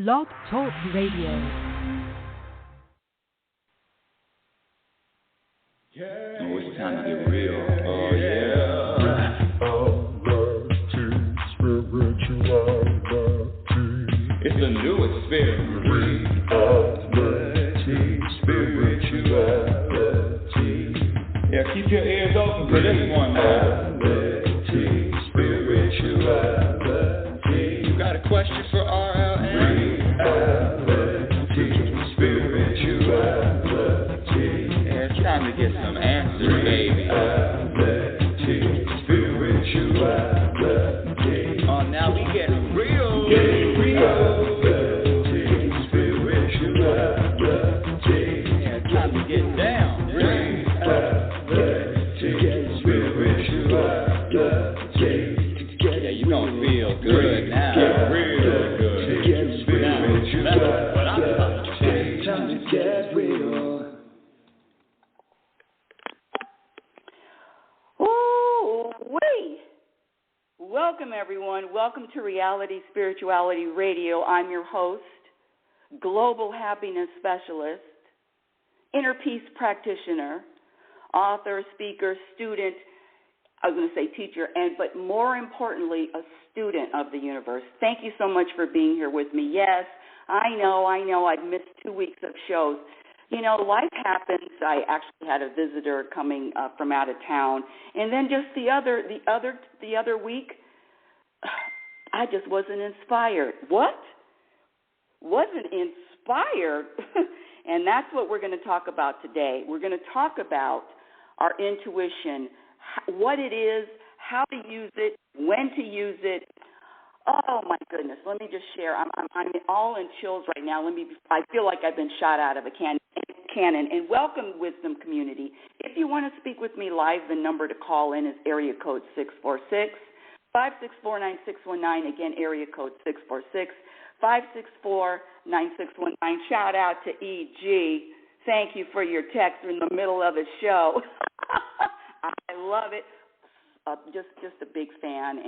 Blog Talk Radio. Oh, it's time to get real. Oh, yeah. It's the new experience. Spirituality. Yeah, keep your ears open for this one, man. Spirituality. You got a question for RLN? Spirituality. Yeah, it's time to get some answers, baby. Spirituality. Oh, now we getting real. Getting real. Spirituality. Yeah, it's time to get down. Yeah, you gonna feel good now. Real good. That's what I'm talking about. Time to get real. Ooh-wee. Welcome, everyone. Welcome to Reality Spirituality Radio. I'm your host, Global Happiness Specialist, Inner Peace Practitioner, author, speaker, student, I was going to say teacher, but more importantly, a student of the universe. Thank you so much for being here with me. Yes, I know, I've missed 2 weeks of shows. You know, life happens. I actually had a visitor coming from out of town, and then just the other week, I just wasn't inspired. What? Wasn't inspired? And that's what we're going to talk about today. We're going to talk about our intuition, what it is, how to use it, when to use it. Oh, my goodness. Let me just share. I'm all in chills right now. I feel like I've been shot out of a cannon. And welcome, Wisdom Community. If you want to speak with me live, the number to call in is area code 646-564-9619. Again, area code 646-564-9619. Shout out to E.G. Thank you for your text in the middle of a show. I love it. Just a big fan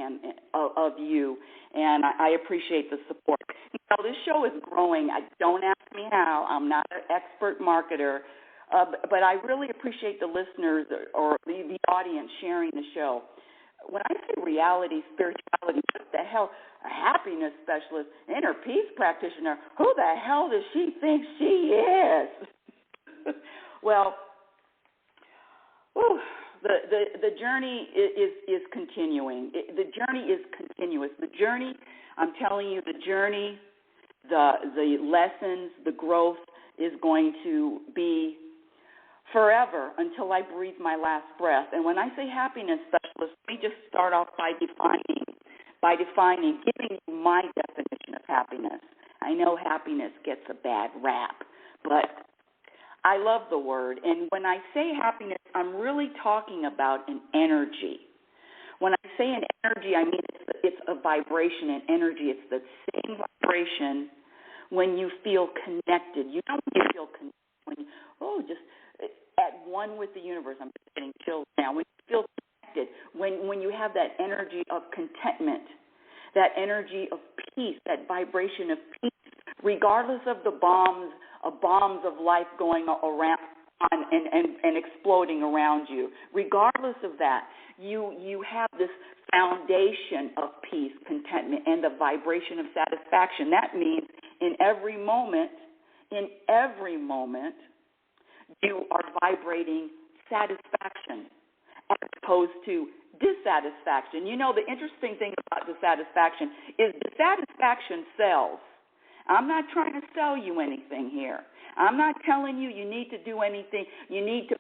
of you, and I appreciate the support. You know, this show is growing. Don't ask me how. I'm not an expert marketer, but I really appreciate the listeners or the audience sharing the show. When I say reality, spirituality, what the hell? A happiness specialist, inner peace practitioner, who the hell does she think she is? Well, whew. The journey is continuing. The journey is continuous. The journey, I'm telling you, the journey, the lessons, the growth is going to be forever until I breathe my last breath. And when I say happiness specialist, let me just start off by defining, giving you my definition of happiness. I know happiness gets a bad rap, but I love the word, and when I say happiness, I'm really talking about an energy. When I say an energy, I mean it's a vibration, an energy. It's the same vibration when you feel connected. You know when you feel connected, when you, just at one with the universe. I'm just getting chills now. When you feel connected, when you have that energy of contentment, that energy of peace, that vibration of peace, regardless of the bombs of life going around and exploding around you. Regardless of that, you have this foundation of peace, contentment, and the vibration of satisfaction. That means in every moment, you are vibrating satisfaction as opposed to dissatisfaction. You know, the interesting thing about dissatisfaction is dissatisfaction sells. I'm not trying to sell you anything here. I'm not telling you need to do anything, you need to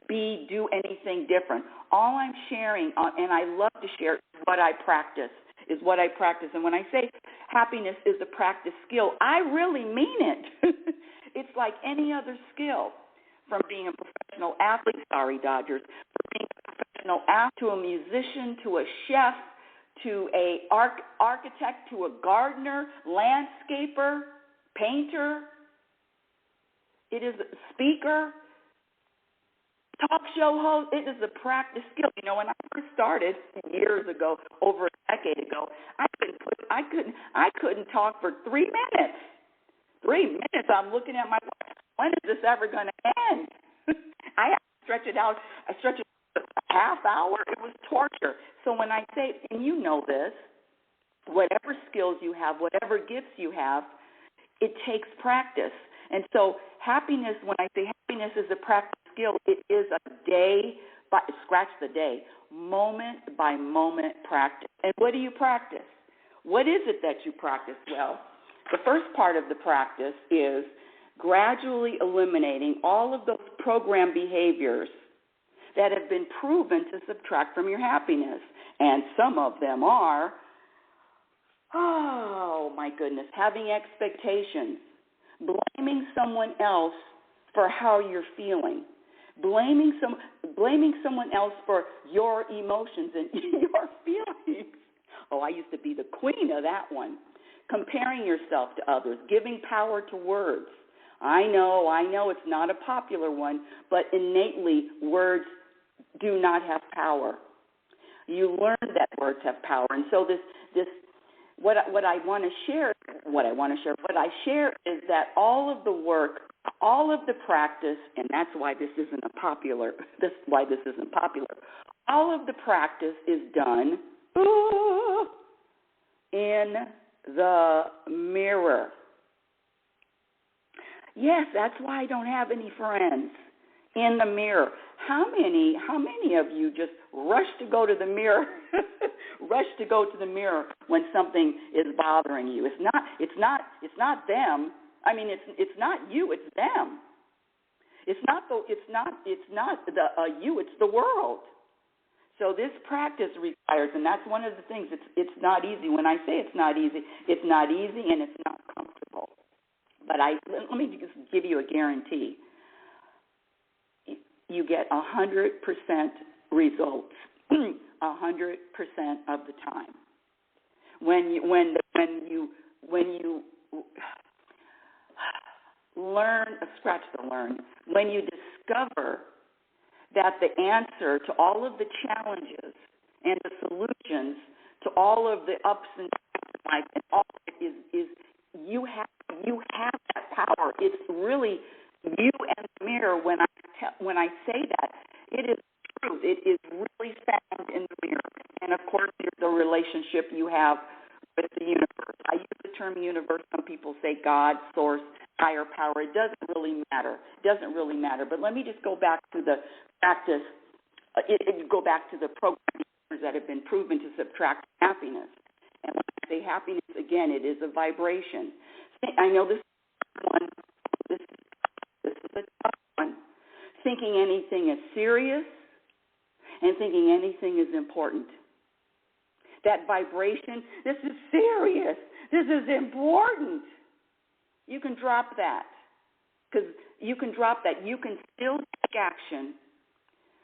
do anything different. All I'm sharing, and I love to share, is what I practice. And when I say happiness is a practice skill, I really mean it. It's like any other skill, from being a professional athlete, sorry, Dodgers, from being a professional athlete to a musician to a chef to a architect to a gardener, landscaper, painter, it is a speaker, talk show host. It is a practice skill. You know, when I first started years ago, over a decade ago, I couldn't talk for 3 minutes. 3 minutes. I'm looking at my watch. When is this ever going to end? I have to stretch it out. I stretch it out a half hour. It was torture. So when I say, and you know this, whatever skills you have, whatever gifts you have, it takes practice. And so happiness, when I say happiness is a practice skill, it is a day, scratch the day, moment by moment practice. And what do you practice? What is it that you practice? Well, the first part of the practice is gradually eliminating all of those programmed behaviors that have been proven to subtract from your happiness. And some of them are, oh my goodness, having expectations, blaming someone else for how you're feeling, blaming someone else for your emotions and your feelings. Oh, I used to be the queen of that one. Comparing yourself to others, giving power to words. I know it's not a popular one, but innately words do not have power. You learn that words have power. And so what I share is that all of the work, all of the practice, and that's why this isn't popular. All of the practice is done in the mirror. Yes, that's why I don't have any friends. In the mirror. How many of you just rush to go to the mirror? Rush to go to the mirror when something is bothering you. It's not them. I mean, it's not you. It's them. It's not you. It's the world. So this practice requires, and that's one of the things. It's not easy. When I say it's not easy and it's not comfortable. But let me just give you a guarantee. You get 100% results 100% of the time. When you learn, when you discover that the answer to all of the challenges and the solutions to all of the ups and downs of life, and all of it is you have that power. It's really you and the mirror. When I say that, it is truth. It is really found in the mirror. And of course, there's the relationship you have with the universe. I use the term universe. Some people say God, source, higher power. It doesn't really matter. But let me just go back to the practice. Go back to the programs that have been proven to subtract happiness. And when I say happiness, again, it is a vibration. I know this is a tough one. Thinking anything is serious and thinking anything is important. That vibration, this is serious, this is important. You can drop that. Because you can drop that. You can still take action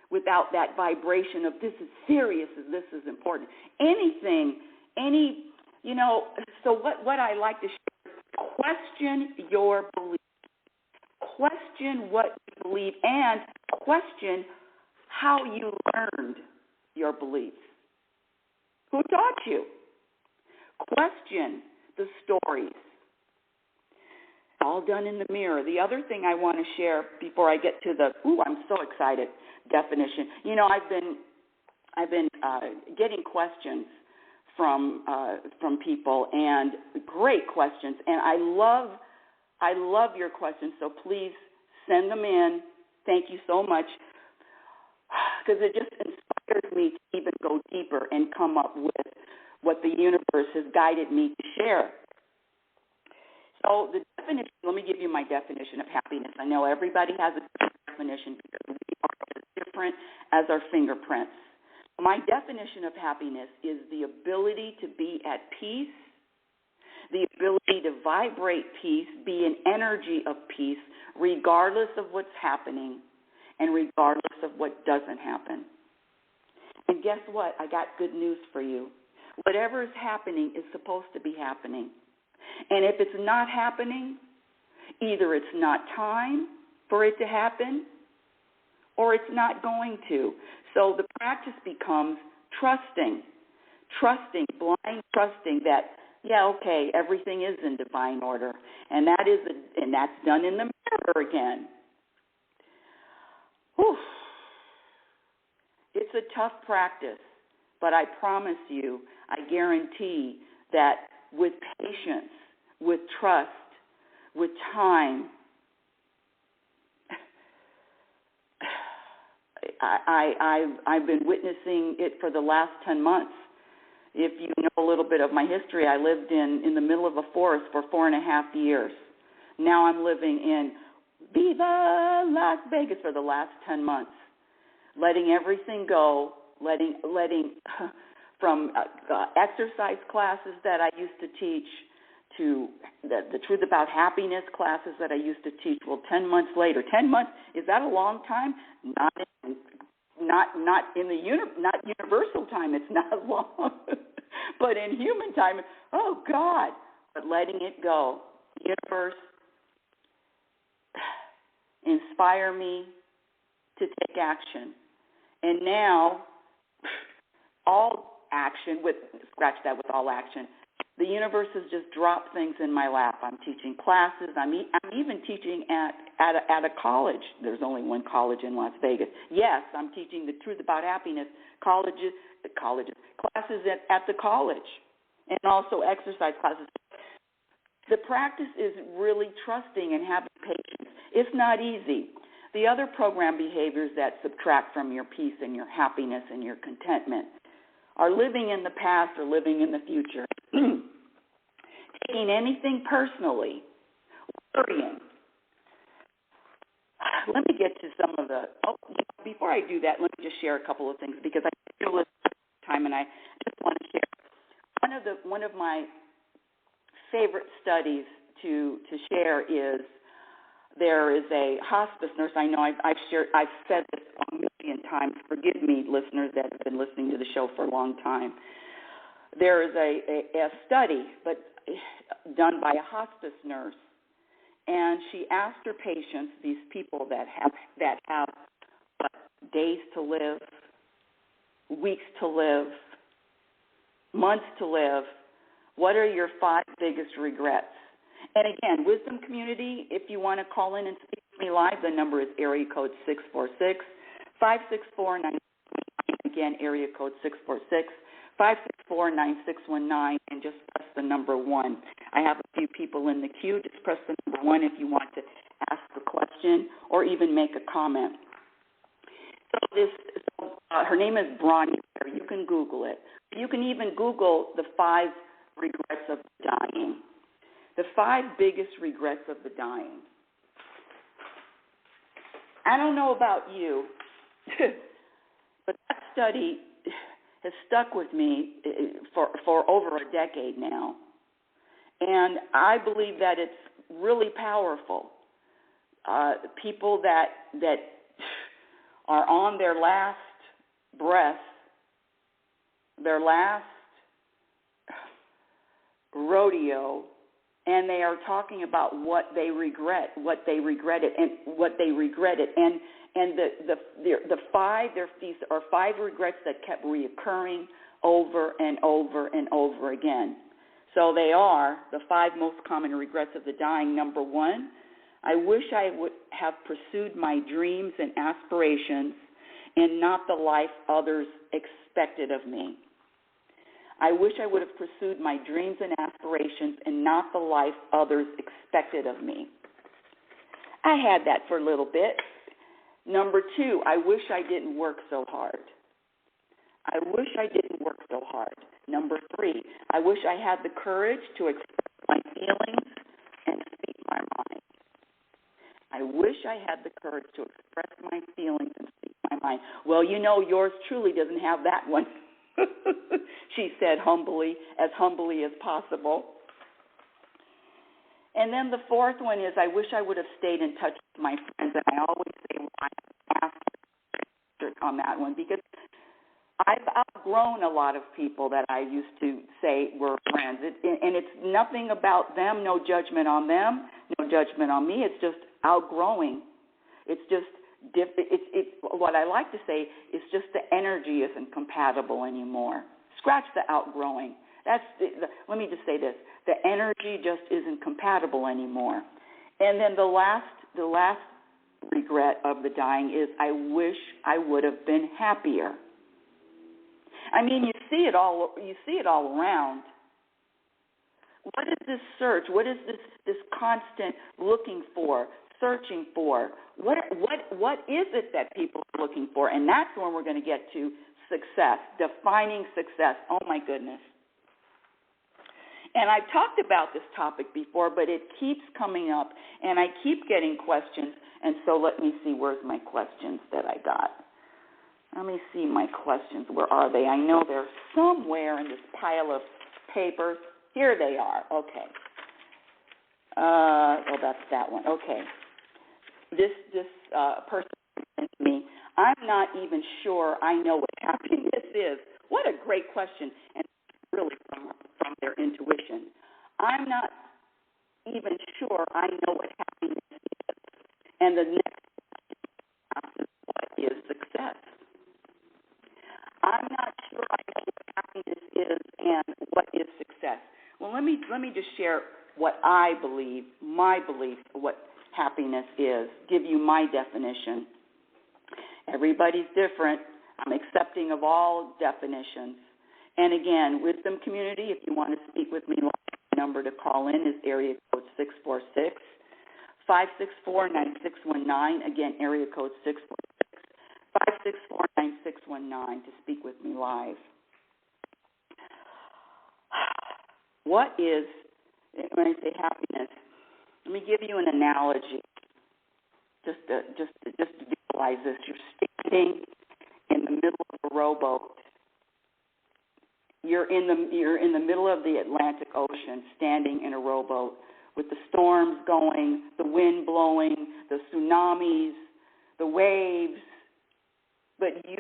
without that vibration of this is serious, this is important. So what I like to share is question your beliefs. Question what you believe and question how you learned your beliefs. Who taught you? Question the stories. All done in the mirror. The other thing I want to share before I get to I'm so excited, definition. I've been getting questions from people, and great questions, and I love your questions, so please send them in. Thank you so much, because it just inspires me to even go deeper and come up with what the universe has guided me to share. So the definition, let me give you my definition of happiness. I know everybody has a different definition because we are as different as our fingerprints. My definition of happiness is the ability to be at peace, the ability to vibrate peace, be an energy of peace, regardless of what's happening and regardless of what doesn't happen. And guess what? I got good news for you. Whatever is happening is supposed to be happening. And if it's not happening, either it's not time for it to happen or it's not going to. So the practice becomes trusting, blind trusting that Yeah, okay, everything is in divine order, and that's done in the mirror again. Whew. It's a tough practice, but I promise you, I guarantee that with patience, with trust, with time, I've been witnessing it for the last 10 months. If you know a little bit of my history, I lived in the middle of a forest for 4.5 years. Now I'm living in Viva Las Vegas for the last 10 months, letting everything go, letting from exercise classes that I used to teach to the Truth About Happiness classes that I used to teach. Well, 10 months later, 10 months, is that a long time? Not universal time. It's not long, but in human time, oh God! But letting it go, universe, inspire me to take action, and now all action scratch that with all action. The universe has just dropped things in my lap. I'm teaching classes. I'm even teaching at a college. There's only one college in Las Vegas. Yes, I'm teaching the Truth About Happiness classes at the college, and also exercise classes. The practice is really trusting and having patience. It's not easy. The other program behaviors that subtract from your peace and your happiness and your contentment are living in the past or living in the future, taking anything personally, worrying. Let me get to some of before I do that, let me just share a couple of things because I feel this time and I just want to share. One of my favorite studies to share is there is a hospice nurse. I know I've said this a million times. Forgive me, listeners that have been listening to the show for a long time. There is a study, but done by a hospice nurse, and she asked her patients, these people that have days to live, weeks to live, months to live, what are your 5 biggest regrets? And again, Wisdom Community, if you want to call in and speak to me live, the number is area code 646-564-9619. Again, area code 646-564-9619, and just press the number 1. I have a few people in the queue. Just press the number 1 if you want to ask a question or even make a comment. So her name is Bronnie. You can Google it. You can even Google the 5 regrets of dying. The 5 biggest regrets of the dying. I don't know about you, but that study has stuck with me for over a decade now. And I believe that it's really powerful. People that are on their last breath, their last rodeo, and they are talking about what they regretted, and the 5. These are 5 regrets that kept reoccurring over and over and over again. So they are the 5 most common regrets of the dying. Number 1, I wish I would have pursued my dreams and aspirations and not the life others expected of me. I wish I would have pursued my dreams and aspirations and not the life others expected of me. I had that for a little bit. Number 2, I wish I didn't work so hard. I wish I didn't work so hard. Number 3, I wish I had the courage to express my feelings and speak my mind. I wish I had the courage to express my feelings and speak my mind. Well, you know, yours truly doesn't have that one. She said humbly as possible. And then the 4th one is, I wish I would have stayed in touch with my friends. And I always say, well, I asked on that one because I've outgrown a lot of people that I used to say were friends. And it's nothing about them, no judgment on them, no judgment on me. It's just outgrowing. It's just what I like to say is just the energy isn't compatible anymore. Scratch the outgrowing. Let me just say this. The energy just isn't compatible anymore. And then the last regret of the dying is I wish I would have been happier. I mean, you see it all around. What is this search? What is this constant looking for, searching for? What is it that people are looking for? And that's when we're going to get to success, defining success. Oh, my goodness. And I've talked about this topic before, but it keeps coming up, and I keep getting questions. And so let me see, where's my questions that I got? Let me see my questions. Where are they? I know they're somewhere in this pile of papers. Here they are. Okay. That's that one. Okay. This person sent me, I'm not even sure I know what happiness is. What a great question, and really from their intuition. I'm not even sure I know what happiness is. And the next question is, what is success? I'm not sure I know what happiness is and what is success. Well, let me just share what I believe, my belief of what happiness is, give you my definition. Everybody's different. I'm accepting of all definitions. And again, Wisdom Community, if you want to speak with me, the number to call in is area code 646-564-9619. Again, area code 646-564-9619 to speak with me live. What is, when I say happiness, let me give you an analogy, just to visualize this. You're standing in the middle of a rowboat. You're in the middle of the Atlantic Ocean, standing in a rowboat with the storms going, the wind blowing, the tsunamis, the waves, but you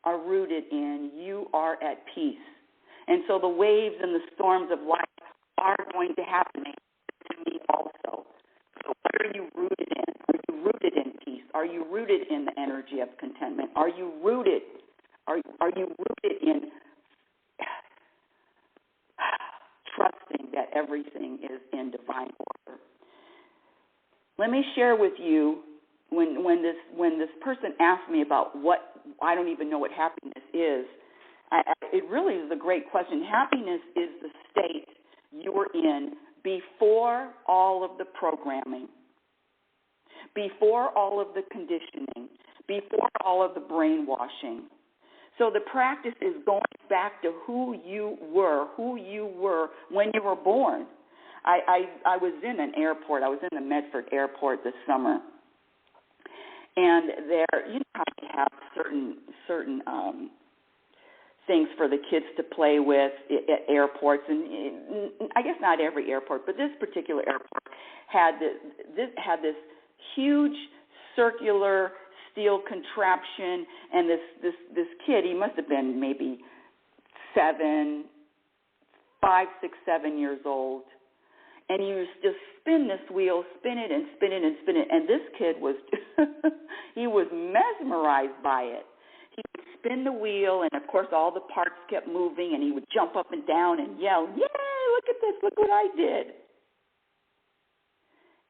are rooted in, you are at peace. And so the waves and the storms of life are going to happen to me also. So what are you rooted in? Are you rooted in peace? Are you rooted in the energy of contentment? Are you rooted in trusting that everything is in divine order? Let me share with you when this person asked me about what, I don't even know what happiness is. It really is a great question. Happiness is the state you're in before all of the programming, before all of the conditioning, before all of the brainwashing. So the practice is going back to who you were when you were born. I was in an airport. I was in the Medford airport this summer. And there, you know how they have certain things for the kids to play with at airports, and I guess not every airport, but this particular airport had this huge circular steel contraption, and this kid, he must have been maybe 7 years old, and he was just spin this wheel, spin it, and this kid was he was mesmerized by it. He would spin the wheel, and of course all the parts kept moving, and he would jump up and down and yell, "Yay, look at this, look what I did."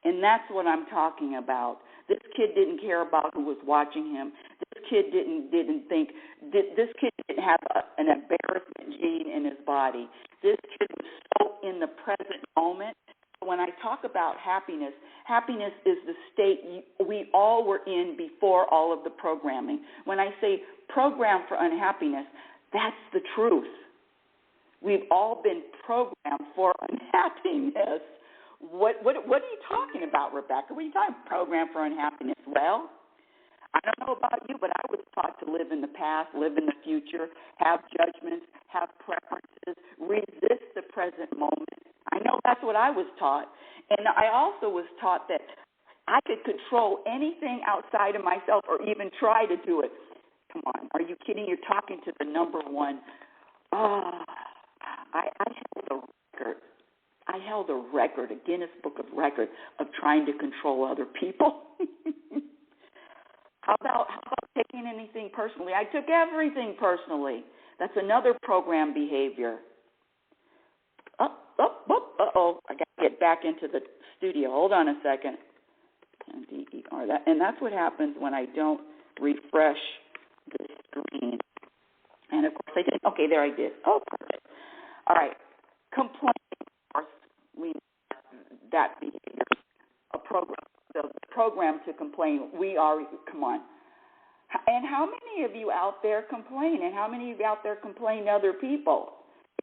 And that's what I'm talking about. This kid didn't care about who was watching him. This kid didn't have an embarrassment gene in his body. This kid was so in the present moment. When I talk about happiness, happiness is the state we all were in before all of the programming. When I say programmed for unhappiness, that's the truth. We've all been programmed for unhappiness. What are you talking about, Rebecca? What are you talking about, programmed for unhappiness? Well, I don't know about you, but I was taught to live in the past, live in the future, have judgments, have preferences, resist the present moment. I know that's what I was taught. And I also was taught that I could control anything outside of myself or even try to do it. Come on, are you kidding? You're talking to the number one. I held a record, a Guinness Book of Records, of trying to control other people. How about taking anything personally? I took everything personally. That's another program behavior. I got to get back into the studio. Hold on a second. NDER. And that's what happens when I don't refresh the screen. And, of course, I didn't. Okay, there I did. Oh, perfect. All right. Complaining, of course, we know that behavior. A program. The program to complain. Come on. And how many of you out there complain? And how many of you out there complain to other people?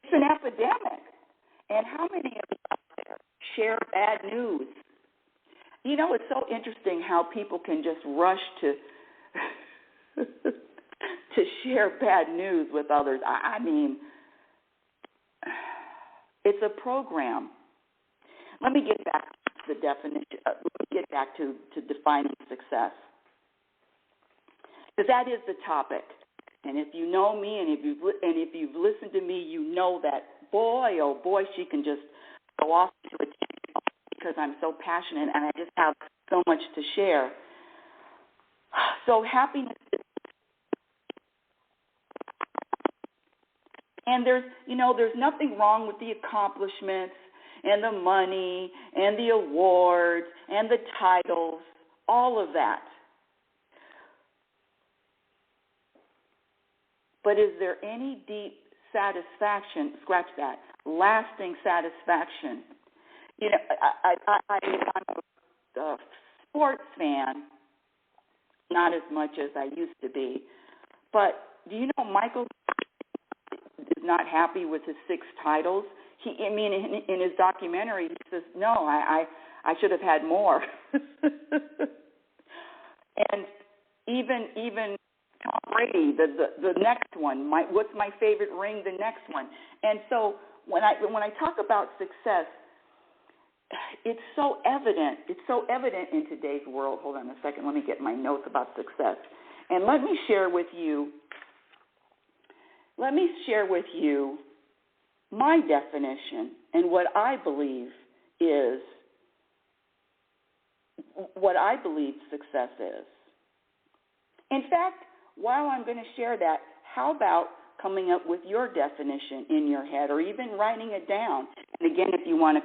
It's an epidemic. And how many of you out there share bad news? You know, it's so interesting how people can just rush to to share bad news with others. I mean, it's a program. Let me get back to the definition. Let me get back to defining success, because that is the topic. And if you know me, and if you've listened to me, you know that boy, oh boy, she can just go off into a tangent because I'm so passionate and I just have so much to share. So happiness is, and there's nothing wrong with the accomplishments and the money and the awards and the titles, all of that. But is there any deep satisfaction, scratch that, lasting satisfaction? You know, I'm a sports fan, not as much as I used to be. But do you know Michael is not happy with his 6 titles? In his documentary, he says, no, I should have had more. And even Tom Brady, the next one, what's my favorite ring? The next one. And so when I talk about success, it's so evident. It's so evident in today's world. Hold on a second. Let me get my notes about success, and let me share with you my definition and what I believe success is. In fact, while I'm going to share that, how about coming up with your definition in your head, or even writing it down? And again, if you want to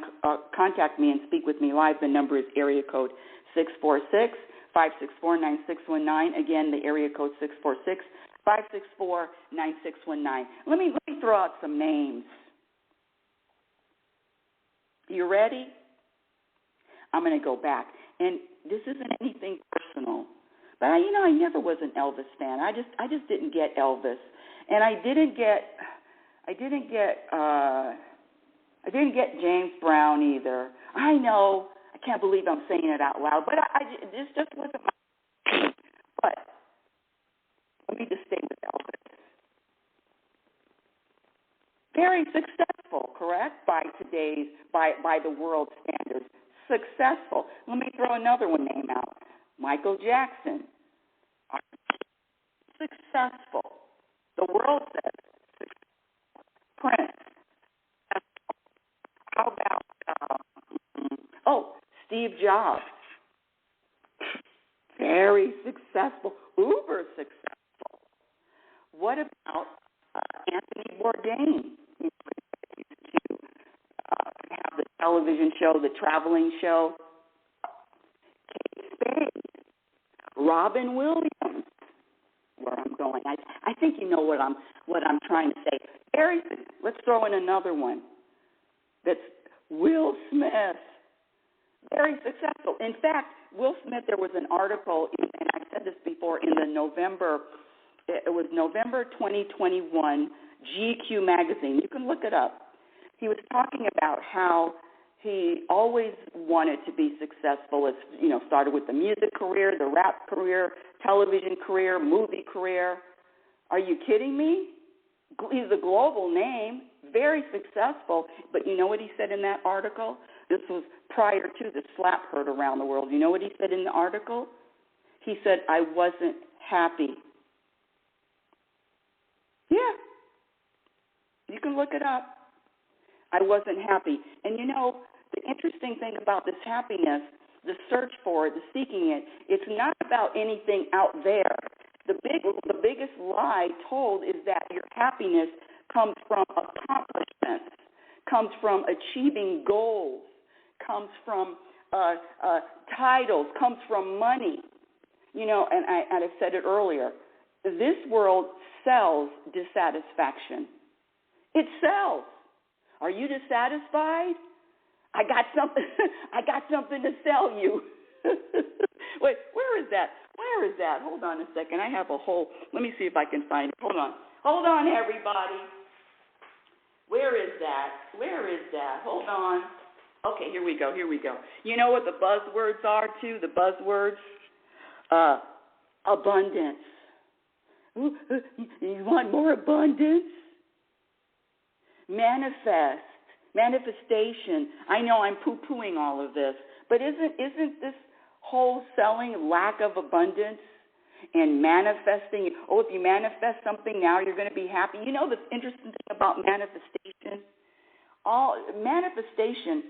contact me and speak with me live, the number is area code 646-564-9619. Again, the area code 646-564-9619. Let me throw out some names. You ready? I'm going to go back. And this isn't anything personal. But I never was an Elvis fan. I just didn't get Elvis. And I didn't get James Brown either. I know, I can't believe I'm saying it out loud, but this just wasn't my thing. But let me just stay with Elvis. Very successful, correct? By the world standards. Successful. Let me throw another name out. Michael Jackson. Successful. The world says successful. Prince. How about, Steve Jobs. Very successful. Uber successful. What about Anthony Bourdain? He used to have the television show, the traveling show. Kate Spade. Robin Williams. Where I'm going. I think you know what I'm trying to say. Let's throw in another one. That's Will Smith. Very successful. In fact, Will Smith, there was an article, and I said this before, it was November 2021, GQ magazine. You can look it up. He was talking about how he always wanted to be successful. It's, started with the music career, the rap career, television career, movie career. Are you kidding me? He's a global name, very successful. But you know what he said in that article? This was prior to the slap heard around the world. You know what he said in the article? He said, I wasn't happy. Yeah. You can look it up. I wasn't happy. And the interesting thing about this happiness, the search for it, the seeking it, it's not about anything out there. The biggest lie told is that your happiness comes from accomplishments, comes from achieving goals, comes from titles, comes from money. You know, and I've said it earlier, this world sells dissatisfaction. It sells. Are you dissatisfied? I got something. I got something to sell you. Wait, where is that? Where is that? Hold on a second. I have a whole. Let me see if I can find it. Hold on, everybody. Where is that? Where is that? Hold on. Okay, here we go. You know what the buzzwords are too? The buzzwords. Abundance. Ooh, you want more abundance? Manifestation. I know I'm poo-pooing all of this, but isn't this whole selling lack of abundance and manifesting? Oh, if you manifest something now, you're going to be happy. You know the interesting thing about manifestation? Manifestation,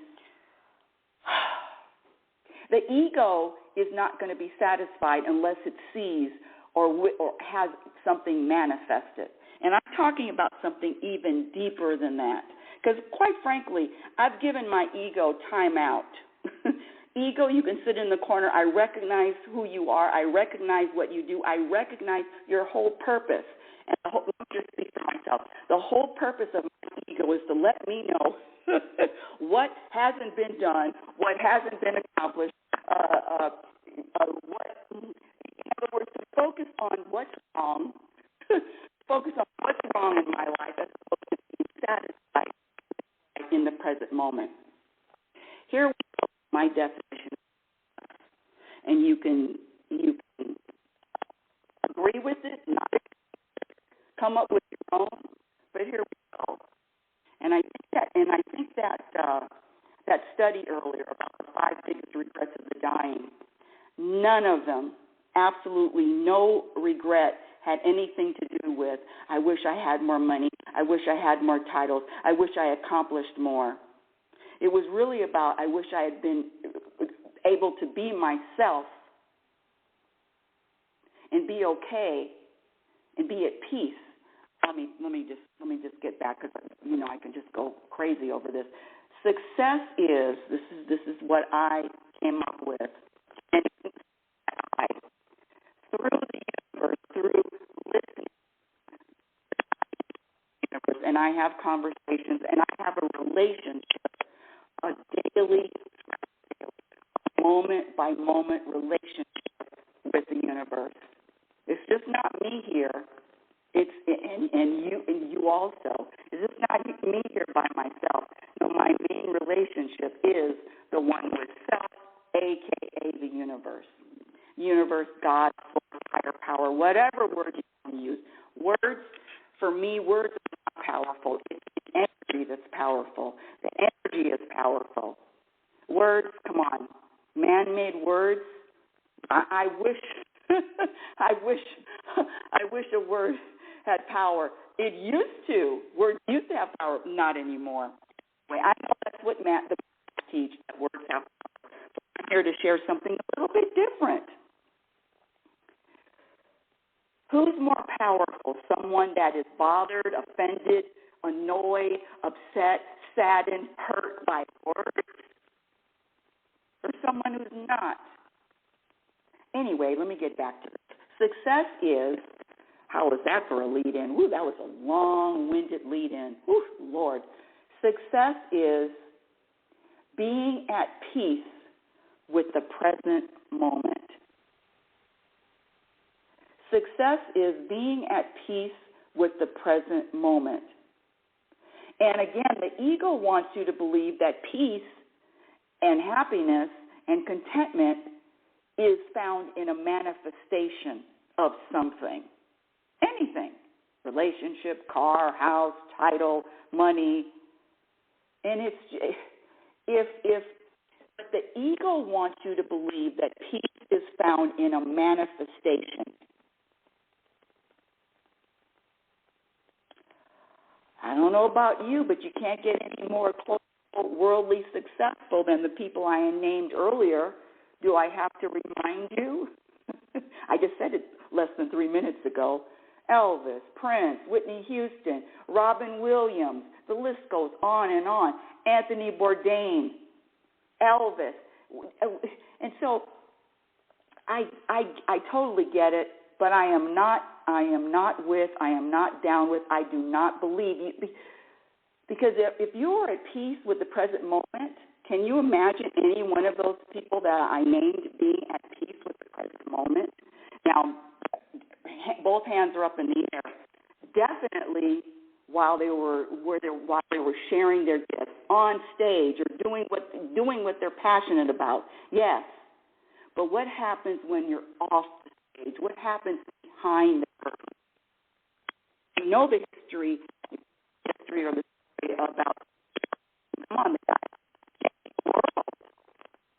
the ego is not going to be satisfied unless it sees or has something manifested. And I'm talking about something even deeper than that. Because quite frankly, I've given my ego time out. Ego, you can sit in the corner. I recognize who you are. I recognize what you do. I recognize your whole purpose. And let me just speak for myself. The whole purpose of my ego is to let me know what hasn't been done, what hasn't been accomplished, in other words, to focus on what's wrong, focus on what's wrong in my life as opposed to being satisfied in the present moment. Here we go, my definition, and you can agree with it, not come up with your own, but here we go. And I think that study earlier about the 5 biggest regrets of the dying, none of them, absolutely no regret, had anything to do with, I wish I had more money, I wish I had more titles, I wish I accomplished more. It was really about, I wish I had been able to be myself and be okay and be at peace. Let me just get back, because I can just go crazy over this. Success is this is what I came up with, and through the universe, through listening to the universe, and I have conversations, and I have a relationship, a daily, moment by moment relationship with the universe. It's just not me here. It's and you also. It's just not me here by myself. No, my main relationship is the one with self, a.k.a. the universe. Universe, God, higher power, whatever word you want to use. Words, for me, words are not powerful. It's the energy that's powerful. The energy is powerful. Words, come on. Man-made words, I wish I wish a word had power. It used to. Words used to have power. Not anymore. I know that's what the teach, that words have power. So I'm here to share something a little bit different. Who's more powerful? Someone that is bothered, offended, annoyed, upset, saddened, hurt by words? Or someone who's not? Anyway, let me get back to this. Success is, how was that for a lead-in? Woo, that was a long-winded lead-in. Woo, Lord. Success is being at peace with the present moment. Success is being at peace with the present moment. And again, the ego wants you to believe that peace and happiness and contentment is found in a manifestation of something. Anything. Relationship, car, house, title, money. And but the ego wants you to believe that peace is found in a manifestation. I don't know about you, but you can't get any more worldly successful than the people I named earlier. Do I have to remind you? I just said it less than 3 minutes ago. Elvis, Prince, Whitney Houston, Robin Williams, The list goes on and on. Anthony Bourdain, Elvis. And so I totally get it, but I am not down with, I do not believe you. Because if you're at peace with the present moment, can you imagine any one of those people that I named being at peace with the present moment? Now, both hands are up in the air. Definitely, while they were sharing their gifts on stage or doing what they're passionate about, yes. But what happens when you're off the stage? What happens behind the curtain? You know the history or the story about the world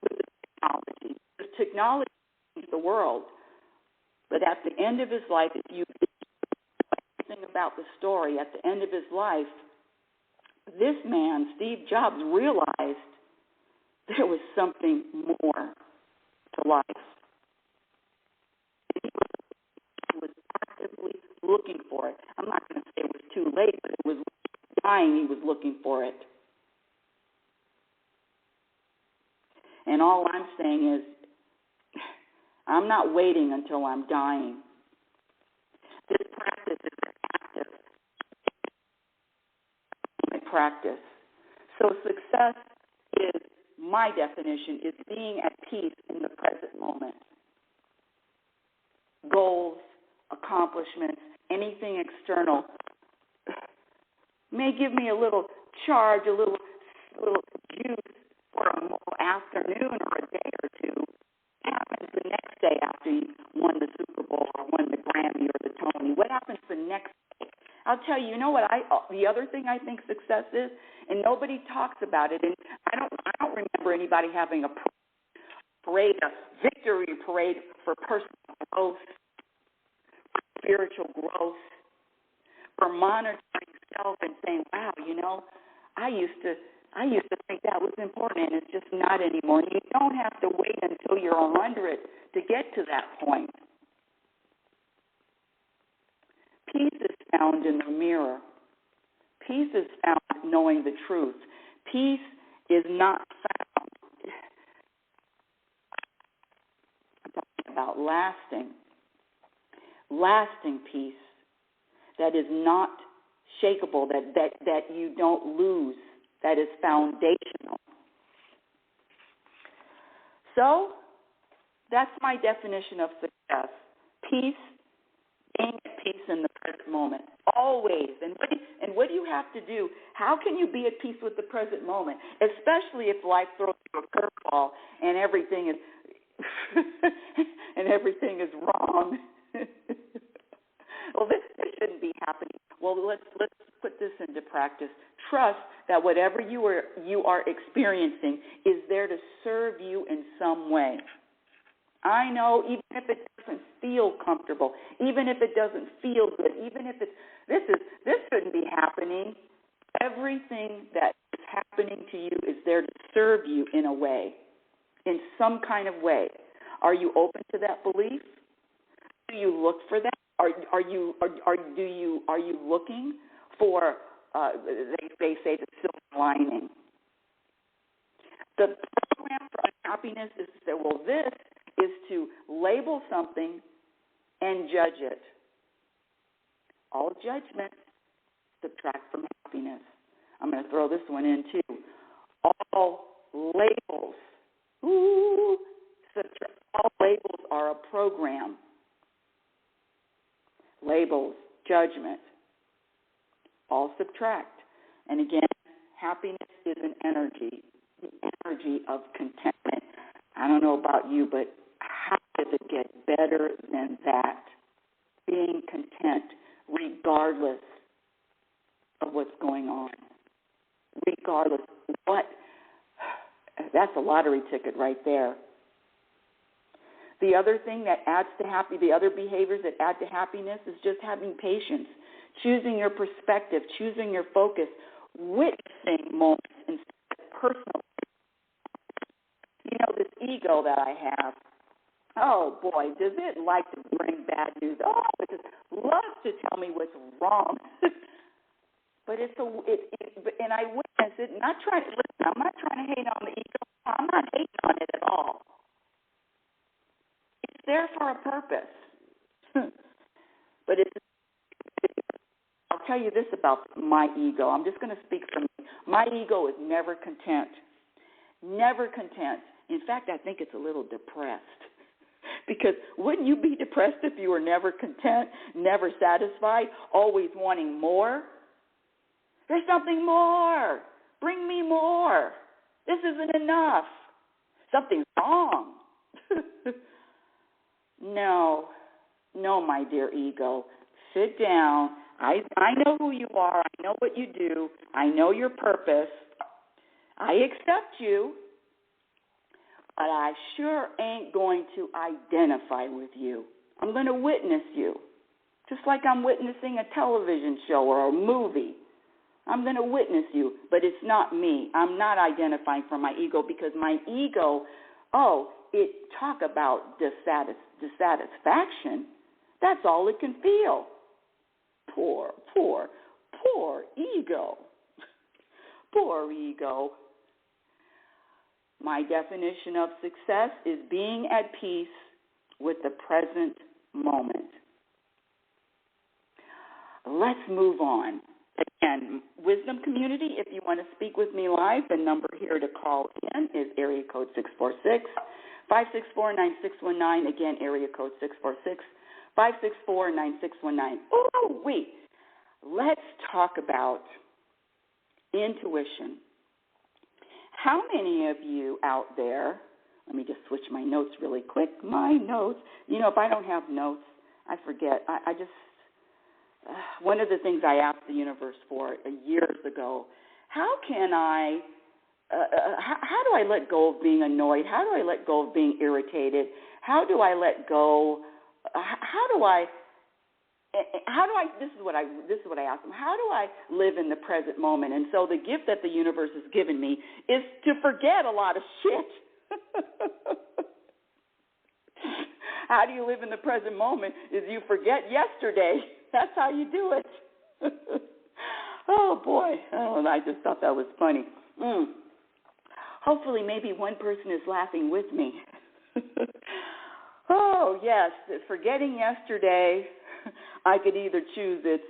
with the technology. The technology changed the world. But at the end of his life, if you think about the story, at the end of his life, this man, Steve Jobs, realized there was something more to life. He was actively looking for it. I'm not going to say it was too late, but it was dying, he was looking for it. And all I'm saying is, I'm not waiting until I'm dying. This practice is an active practice. So success is, my definition, is being at peace in the present moment. Goals, accomplishments, anything external may give me a little charge, a little juice for a afternoon or a day or two. What happens the next day after you won the Super Bowl or won the Grammy or the Tony? What happens the next day? I'll tell you, you know what? The other thing I think success is, and nobody talks about it, and I don't remember anybody having a parade, a victory parade for personal growth, spiritual growth, for monitoring self and saying, wow, you know, I used to think that was important, and it's just not anymore. And you don't have to wait until you're 100 to get to that point. Peace is found in the mirror. Peace is found knowing the truth. Peace is not found. I'm talking about lasting peace that is not shakeable, that you don't lose, that is foundational. So that's my definition of success. Peace, being at peace in the present moment, always. And what do you have to do? How can you be at peace with the present moment, especially if life throws you a curveball and everything is wrong? Well, this shouldn't be happening. Well, let's put this into practice. Trust that whatever you are experiencing is there to serve you in some way. I know, even if it doesn't feel comfortable, even if it doesn't feel good, even if this shouldn't be happening. Everything that is happening to you is there to serve you in a way, in some kind of way. Are you open to that belief? Do you look for that? Are you looking for? They say the silver lining. The program for unhappiness is to say, well, this is to label something and judge it. All judgment subtract from happiness. I'm going to throw this one in too. All labels, subtract. All labels are a program. Labels, judgment, all subtract. And again, happiness is an energy, the energy of contentment. I don't know about you, but how does it get better than that? Being content regardless of what's going on. Regardless of what, that's a lottery ticket right there. The other thing that adds to the other behaviors that add to happiness is just having patience, choosing your perspective, choosing your focus, witnessing moments instead of personal. You know, this ego that I have, oh boy, does it like to bring bad news? Oh, it just loves to tell me what's wrong. But it and I witness it. Not trying to listen. I'm not trying to hate on the ego. I'm not hating on it at all. It's there for a purpose. But I'll tell you this about my ego. I'm just going to speak for me. My ego is never content. Never content. In fact, I think it's a little depressed. Because wouldn't you be depressed if you were never content, never satisfied, always wanting more? There's something more. Bring me more. This isn't enough. Something's wrong. No, my dear ego. Sit down. I know who you are. I know what you do. I know your purpose. I accept you. But I sure ain't going to identify with you. I'm going to witness you, just like I'm witnessing a television show or a movie. I'm going to witness you, but it's not me. I'm not identifying for my ego because my ego, it talk about dissatisfaction. That's all it can feel. Poor ego. Poor ego. My definition of success is being at peace with the present moment. Let's move on. Again, Wisdom Community, if you want to speak with me live, the number here to call in is area code 646-564-9619. Again, area code 646-564-9619. Oh, wait. Let's talk about intuition. How many of you out there, let me just switch my notes really quick. My notes. If I don't have notes, I forget. One of the things I asked the universe for years ago, how do I let go of being annoyed? How do I let go of being irritated? How do I let go? This is what I asked them. How do I live in the present moment? And so the gift that the universe has given me is to forget a lot of shit. How do you live in the present moment? Is you forget yesterday. That's how you do it. Oh boy! I just thought that was funny. Hopefully, maybe one person is laughing with me. Oh yes, forgetting yesterday. I could either choose it's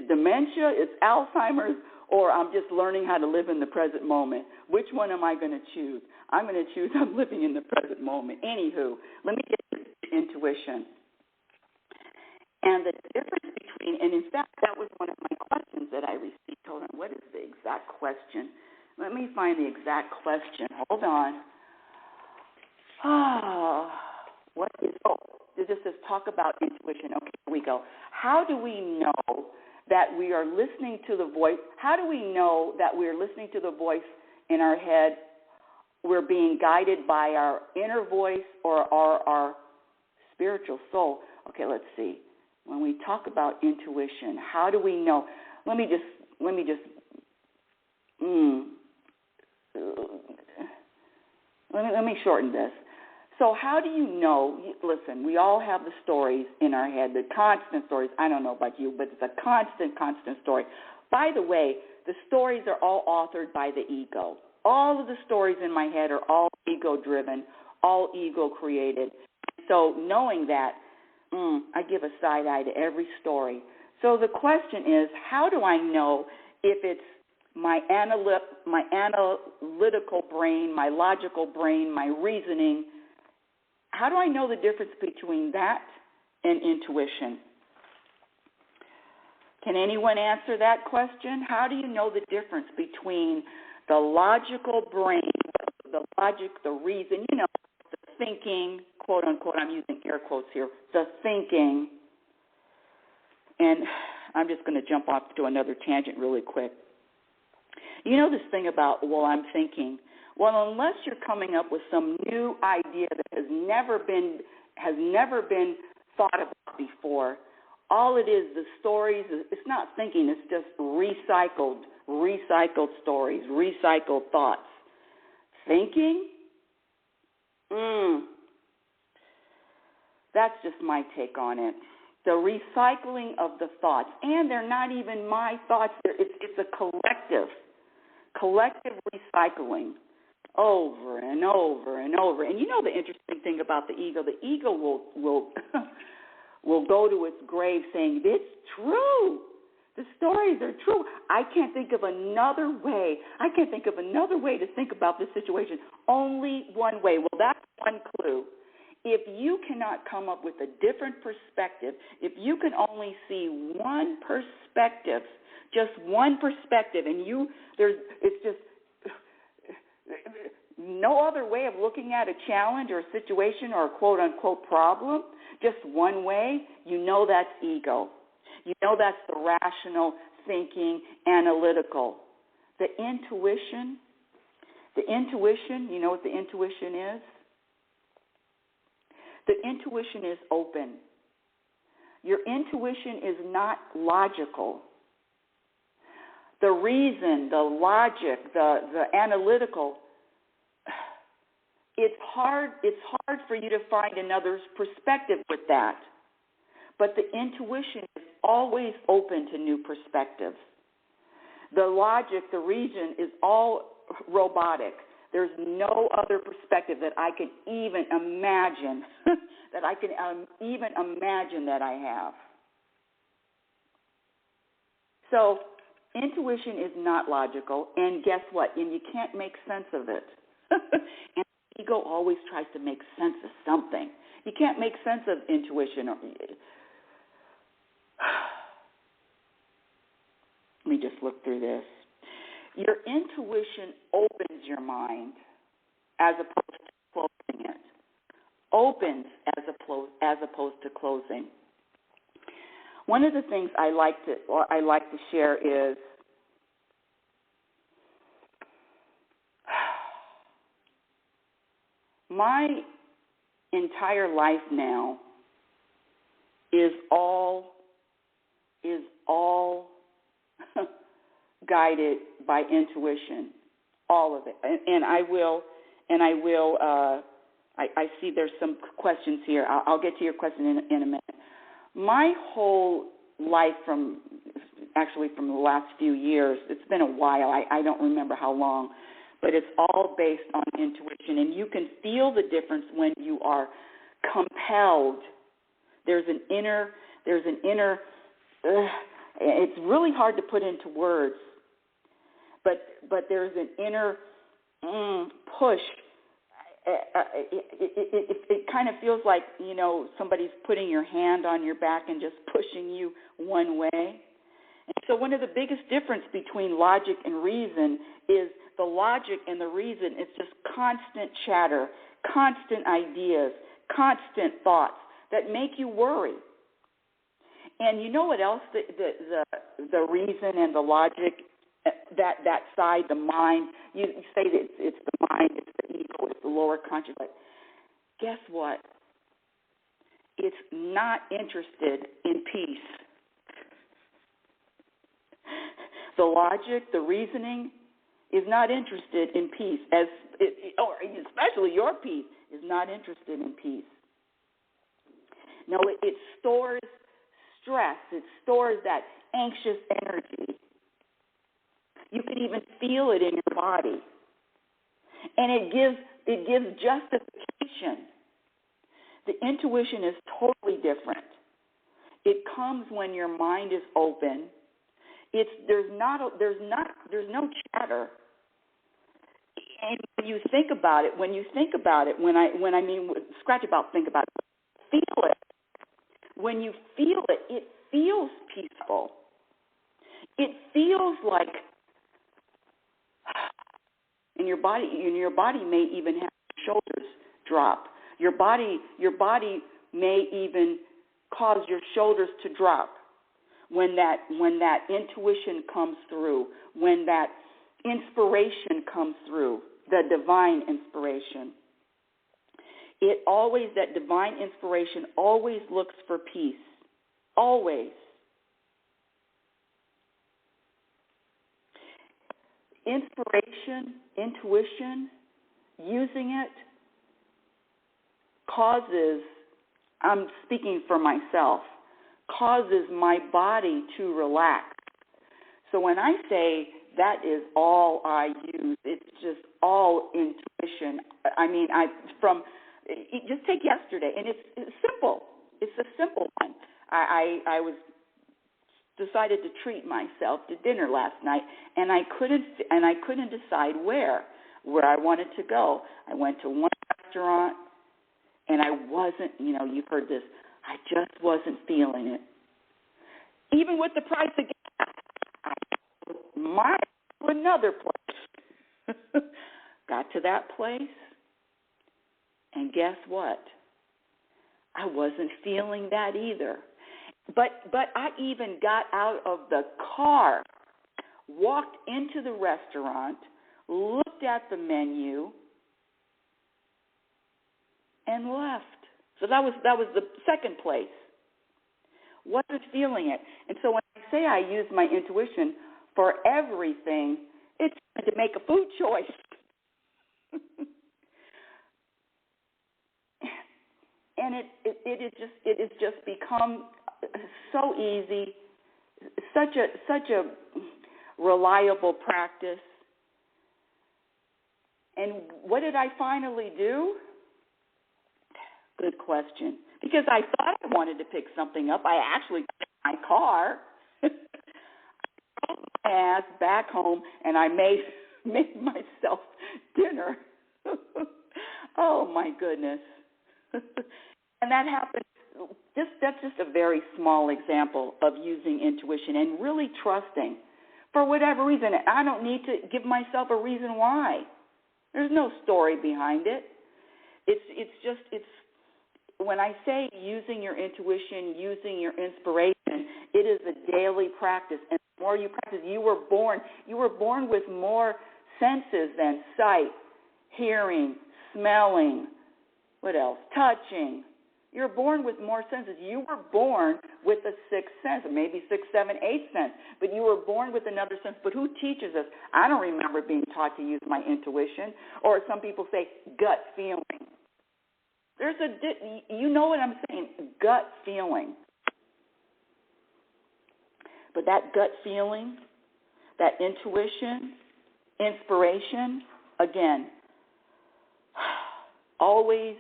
dementia, it's Alzheimer's, or I'm just learning how to live in the present moment. Which one am I going to choose? I'm going to choose I'm living in the present moment. Anywho, let me get to intuition. And the difference between, and in fact, that was one of my questions that I received. Hold on, what is the exact question? Let me find the exact question. Hold on. This is talk about intuition. Okay, here we go. How do we know that we are listening to the voice? How do we know that we're listening to the voice in our head? We're being guided by our inner voice or our spiritual soul. Okay, let's see. When we talk about intuition, how do we know? Let me shorten this. So how do you know? Listen, we all have the stories in our head, the constant stories. I don't know about you, but it's a constant story. By the way, the stories are all authored by the ego. All of the stories in my head are all ego-driven, all ego-created. So knowing that, I give a side eye to every story. So the question is, how do I know if it's my analytical brain, my logical brain, my reasoning? How do I know the difference between that and intuition? Can anyone answer that question? How do you know the difference between the logical brain, the logic, the reason, the thinking, quote unquote, I'm using air quotes here, the thinking, and I'm just going to jump off to another tangent really quick. This thing about, I'm thinking. Well, unless you're coming up with some new idea that has never been thought about before, all it is, the stories, it's not thinking, it's just recycled stories, recycled thoughts. Thinking? That's just my take on it. The recycling of the thoughts, and they're not even my thoughts. It's a collective. collective recycling over and over and over. And you know the interesting thing about the ego will will go to its grave saying, it's true. The stories are true. I can't think of another way. I can't think of another way to think about this situation. Only one way. Well, that's one clue. If you cannot come up with a different perspective, if you can only see one perspective, just one perspective, and it's just no other way of looking at a challenge or a situation or a quote-unquote problem, just one way, you know that's ego. You know that's the rational thinking, analytical. The intuition, you know what the intuition is? The intuition is open. Your intuition is not logical. The reason, the logic, the analytical, it's hard for you to find another perspective with that. But the intuition is always open to new perspectives. The logic, the reason is all robotic. There's no other perspective that I can even imagine, that I have. So intuition is not logical, and guess what? And you can't make sense of it. And ego always tries to make sense of something. You can't make sense of intuition. Let me just look through this. Your intuition opens your mind as opposed to closing it. Opens as opposed to closing. One of the things I like to share is my entire life now is all guided by intuition, all of it. And I see there's some questions here. I'll get to your question in a minute. My whole life from the last few years, it's been a while, I don't remember how long, but it's all based on intuition. And you can feel the difference when you are compelled. There's an inner, it's really hard to put into words, but there's an inner push. It kind of feels like, you know, somebody's putting your hand on your back and just pushing you one way. And so one of the biggest difference between logic and reason is the logic and the reason, it's just constant chatter, constant ideas, constant thoughts that make you worry. And you know what else the reason and the logic, that side, the mind, you say that it's the mind, it's the ego, it's the lower conscious. But guess what? It's not interested in peace. The logic, the reasoning is not interested in peace, or especially your peace is not interested in peace. No, it stores stress. It stores that anxious energy. You can even feel it in your body. And it gives justification. The intuition is totally different. It comes when your mind is open. There's no chatter. And when you think about it, scratch about think about it, feel it. When you feel it, it feels peaceful. It feels like, and your body may even have shoulders drop. Your body may even cause your shoulders to drop when that intuition comes through, when that inspiration comes through, the divine inspiration. That divine inspiration always looks for peace. Always. Inspiration, intuition, using it causes, I'm speaking for myself, causes my body to relax. So when I say that is all I use. It's just all intuition. I mean, just take yesterday, and it's simple. It's a simple one. I was decided to treat myself to dinner last night, and I couldn't decide where I wanted to go. I went to one restaurant, and I wasn't, you've heard this, I just wasn't feeling it. Even with the price of gas, I might go to another place. Got to that place, and guess what? I wasn't feeling that either. But I even got out of the car, walked into the restaurant, looked at the menu, and left. So that was the second place. Wasn't feeling it. And so when I say I use my intuition for everything, it's to make a food choice. And it has just become so easy, such a reliable practice. And what did I finally do? Good question. Because I thought I wanted to pick something up. I actually took my car, my ass back home, and I made myself dinner. Oh my goodness. And that happened. That's just a very small example of using intuition and really trusting for whatever reason. I don't need to give myself a reason why. There's no story behind it. It's when I say using your intuition, using your inspiration, it is a daily practice. And the more you practice, you were born with more senses than sight, hearing, smelling, what else? Touching. You're born with more senses. You were born with a sixth sense, maybe 6, 7, 8 sense, but you were born with another sense. But who teaches us? I don't remember being taught to use my intuition, or some people say gut feeling. You know what I'm saying, gut feeling. But that gut feeling, that intuition, inspiration, again, always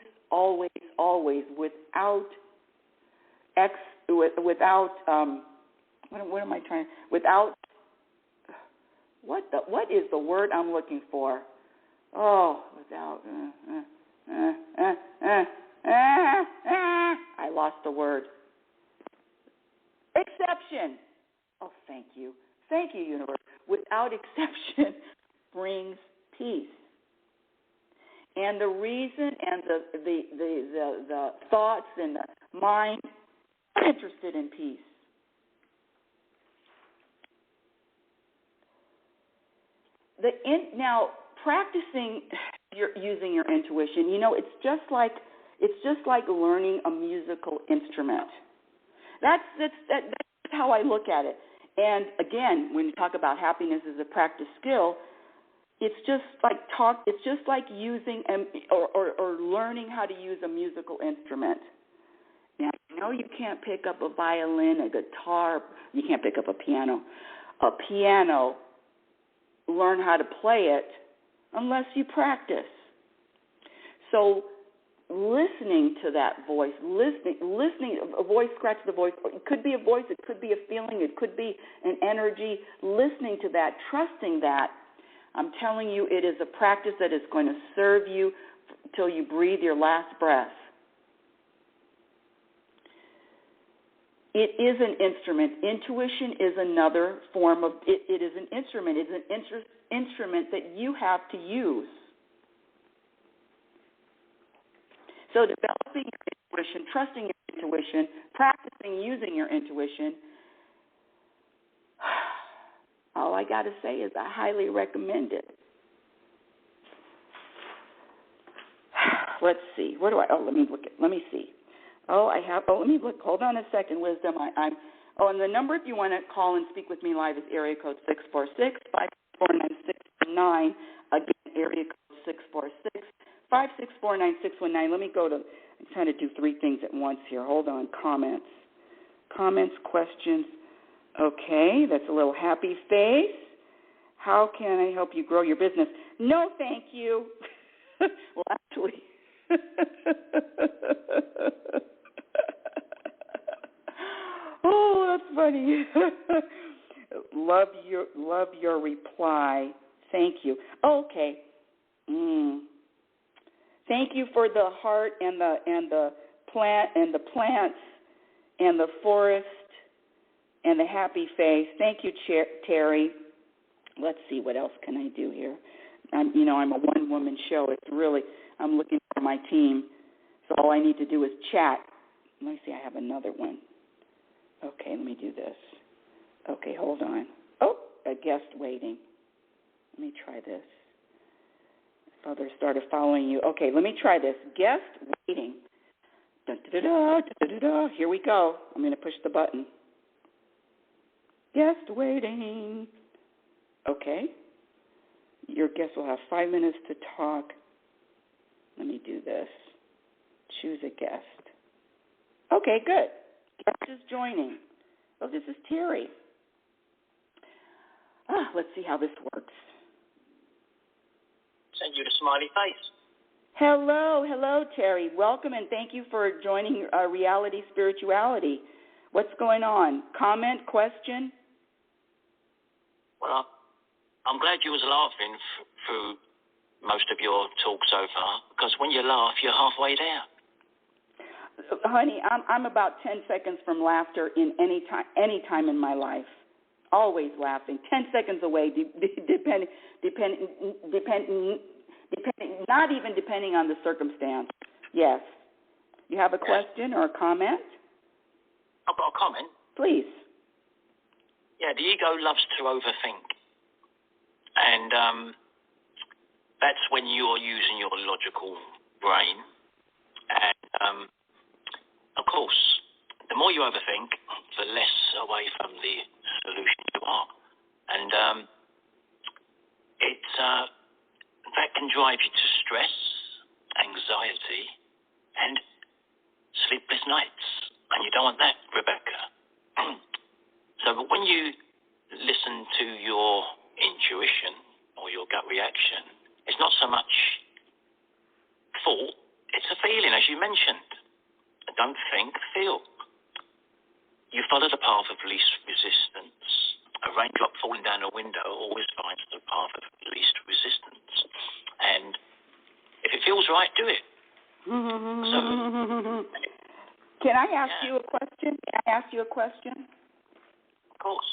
without what is the word I'm looking for? Oh, without I lost the word. Exception. Oh, thank you, universe. Without exception brings peace. And the reason and the thoughts and the mind are interested in peace. Now, practicing using your intuition, it's just like learning a musical instrument. That's how I look at it. And again, when you talk about happiness as a practice skill, it's just like using or learning how to use a musical instrument. Now, you can't pick up a violin, a guitar. You can't pick up a piano. A piano, learn how to play it unless you practice. So listening to that voice, listening, a voice scratches the voice. It could be a voice, it could be a feeling, it could be an energy. Listening to that, trusting that, I'm telling you, it is a practice that is going to serve you till you breathe your last breath. It is an instrument. Intuition is another form of it. It is an instrument. It's an instrument that you have to use. So developing your intuition, trusting your intuition, practicing using your intuition, all I got to say is I highly recommend it. Let's see. Let me see. Let me look. Hold on a second, Wisdom. And the number if you want to call and speak with me live is area code 646-564-9619. Again, area code 646-564-9619. Let me go to, I'm trying to do 3 things at once here. Hold on. Comments, questions. Okay, that's a little happy face. How can I help you grow your business? No, thank you. Well, actually, oh, that's funny. Love your reply. Thank you. Okay. Thank you for the heart and the plants and the forest and the happy face. Thank you, Terry. Let's see, what else can I do here? I'm a one-woman show. I'm looking for my team, so all I need to do is chat. Let me see, I have another one. Okay, let me do this. Okay, hold on. Oh, a guest waiting. Let me try this. If others started following you. Okay, let me try this. Guest waiting. Da-da-da-da, da-da-da-da. Here we go. I'm going to push the button. Guest waiting. Okay. Your guest will have 5 minutes to talk. Let me do this. Choose a guest. Okay, good. Guest is joining. Oh, this is Terry. Let's see how this works. Send you the smiley face. Hello, Terry. Welcome and thank you for joining Reality Spirituality. What's going on? Comment, question? Well, I'm glad you was laughing through most of your talk so far, because when you laugh, you're halfway there. Honey, I'm about 10 seconds from laughter in any time in my life. Always laughing. 10 seconds away, depending, not even depending on the circumstance. Yes. You have a question or a comment? I've got a comment. Please. Yeah, the ego loves to overthink. And that's when you're using your logical brain. And, of course, the more you overthink, the less away from the solution you are. And that can drive you to stress, anxiety, and sleepless nights. And you don't want that, Rebecca. So when you listen to your intuition or your gut reaction, it's not so much thought, it's a feeling, as you mentioned. Don't think, feel. You follow the path of least resistance. A raindrop falling down a window always finds the path of least resistance. And if it feels right, do it. Can I ask you a question? Of course.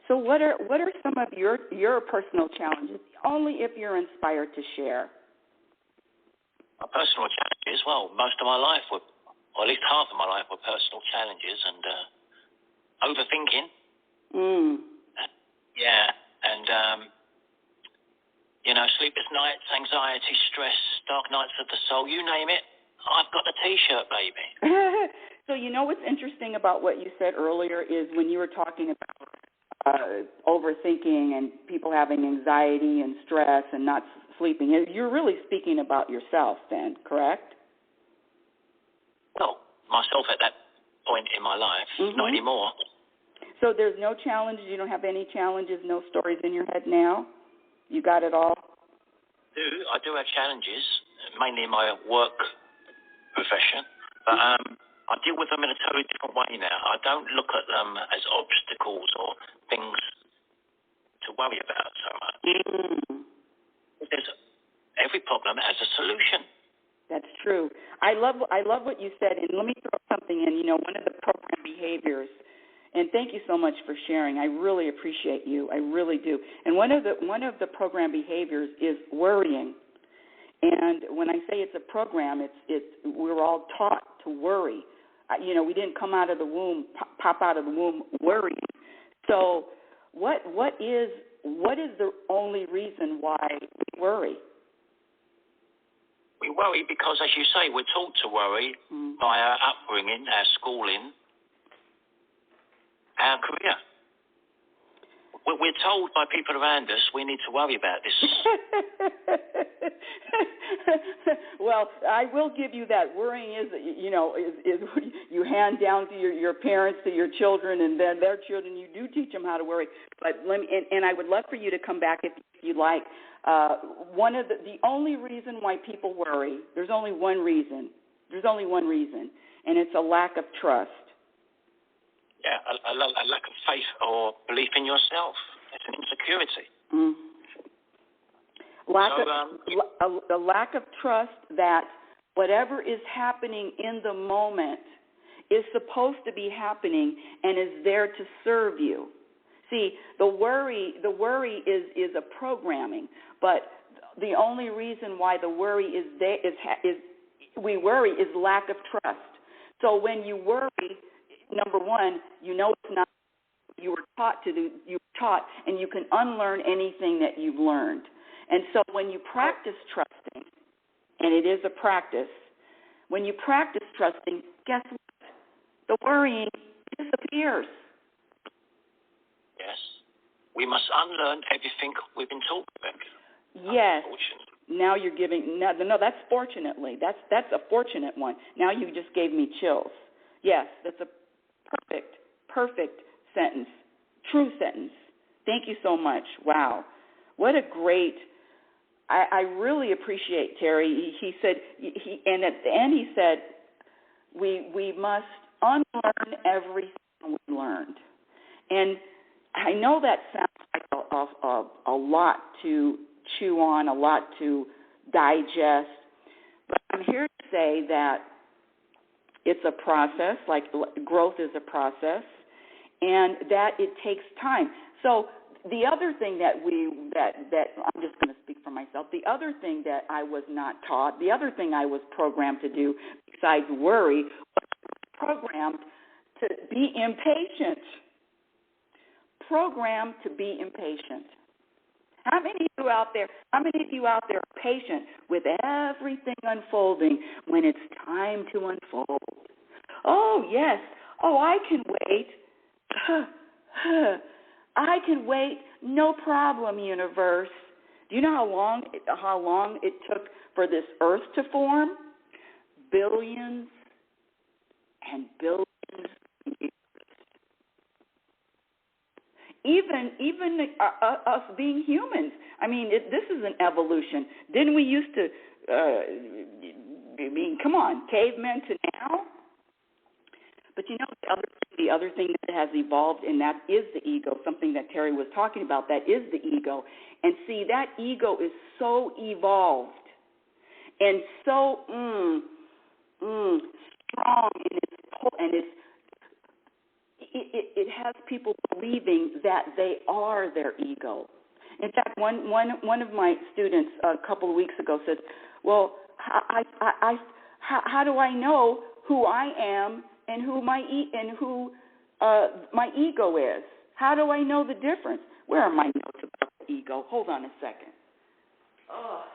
So what are some of your personal challenges, only if you're inspired to share? My personal challenges, well, most of my life were, or at least half of my life were personal challenges and overthinking. And, sleepless nights, anxiety, stress, dark nights of the soul, you name it, I've got the T-shirt, baby. So you know what's interesting about what you said earlier is when you were talking about overthinking and people having anxiety and stress and not sleeping, you're really speaking about yourself then, correct? Well, myself at that point in my life, not anymore. So there's no challenges, you don't have any challenges, no stories in your head now? You got it all? I do have challenges, mainly in my work profession, but I deal with them in a totally different way now. I don't look at them as obstacles or things to worry about so much. There's every problem has a solution. That's true. I love what you said, and let me throw something in. One of the program behaviors, and thank you so much for sharing. I really appreciate you. I really do. And one of the program behaviors is worrying. And when I say it's a program, we're all taught to worry. We didn't come out of the womb, pop out of the womb worrying. So what is the only reason why we worry? We worry because, as you say, we're taught to worry by our upbringing, our schooling, our career. we're told by people around us we need to worry about this. Well, I will give you that. Worrying is you hand down to your parents, to your children, and then their children. You do teach them how to worry. But and I would love for you to come back if you like. The only reason why people worry, there's only one reason. And it's a lack of trust. Yeah, a lack of faith or belief in yourself. It's an insecurity. A lack of trust that whatever is happening in the moment is supposed to be happening and is there to serve you. See, the worry is a programming, but the only reason why the worry is there we worry is lack of trust. So when you worry, number one, you know it's not what you were taught to do. You were taught, and you can unlearn anything that you've learned. And so when you practice trusting, and it is a practice, when you practice trusting, guess what? The worrying disappears. Yes. We must unlearn everything we've been taught, Rebecca. Yes. Now you're giving, no, that's fortunately. That's a fortunate one. Now you just gave me chills. Yes, that's a perfect sentence, true sentence. Thank you so much. Wow. What a great, I really appreciate Terry. He said, and at the end he said, we must unlearn everything we learned. And I know that sounds like a lot to chew on, a lot to digest, but I'm here to say that it's a process, like growth is a process, and that it takes time. So the other thing that I'm just going to speak for myself, the other thing that I was not taught, the other thing I was programmed to do besides worry, was programmed to be impatient. Programmed to be impatient. How many of you out there are patient with everything unfolding when it's time to unfold? Oh, yes. Oh, I can wait. I can wait. No problem, universe. Do you know how long it took for this earth to form? Billions and billions of years. Even us being humans. I mean, this is an evolution. Didn't we used to, come on, cavemen to now? But you know, the other thing that has evolved, and that is the ego, something that Terry was talking about, that is the ego. And see, that ego is so evolved and so strong and it has people believing that they are their ego. In fact, one of my students a couple of weeks ago said, "Well, how do I know who I am and who my ego is? How do I know the difference? Where are my notes about the ego? Hold on a second. Oh,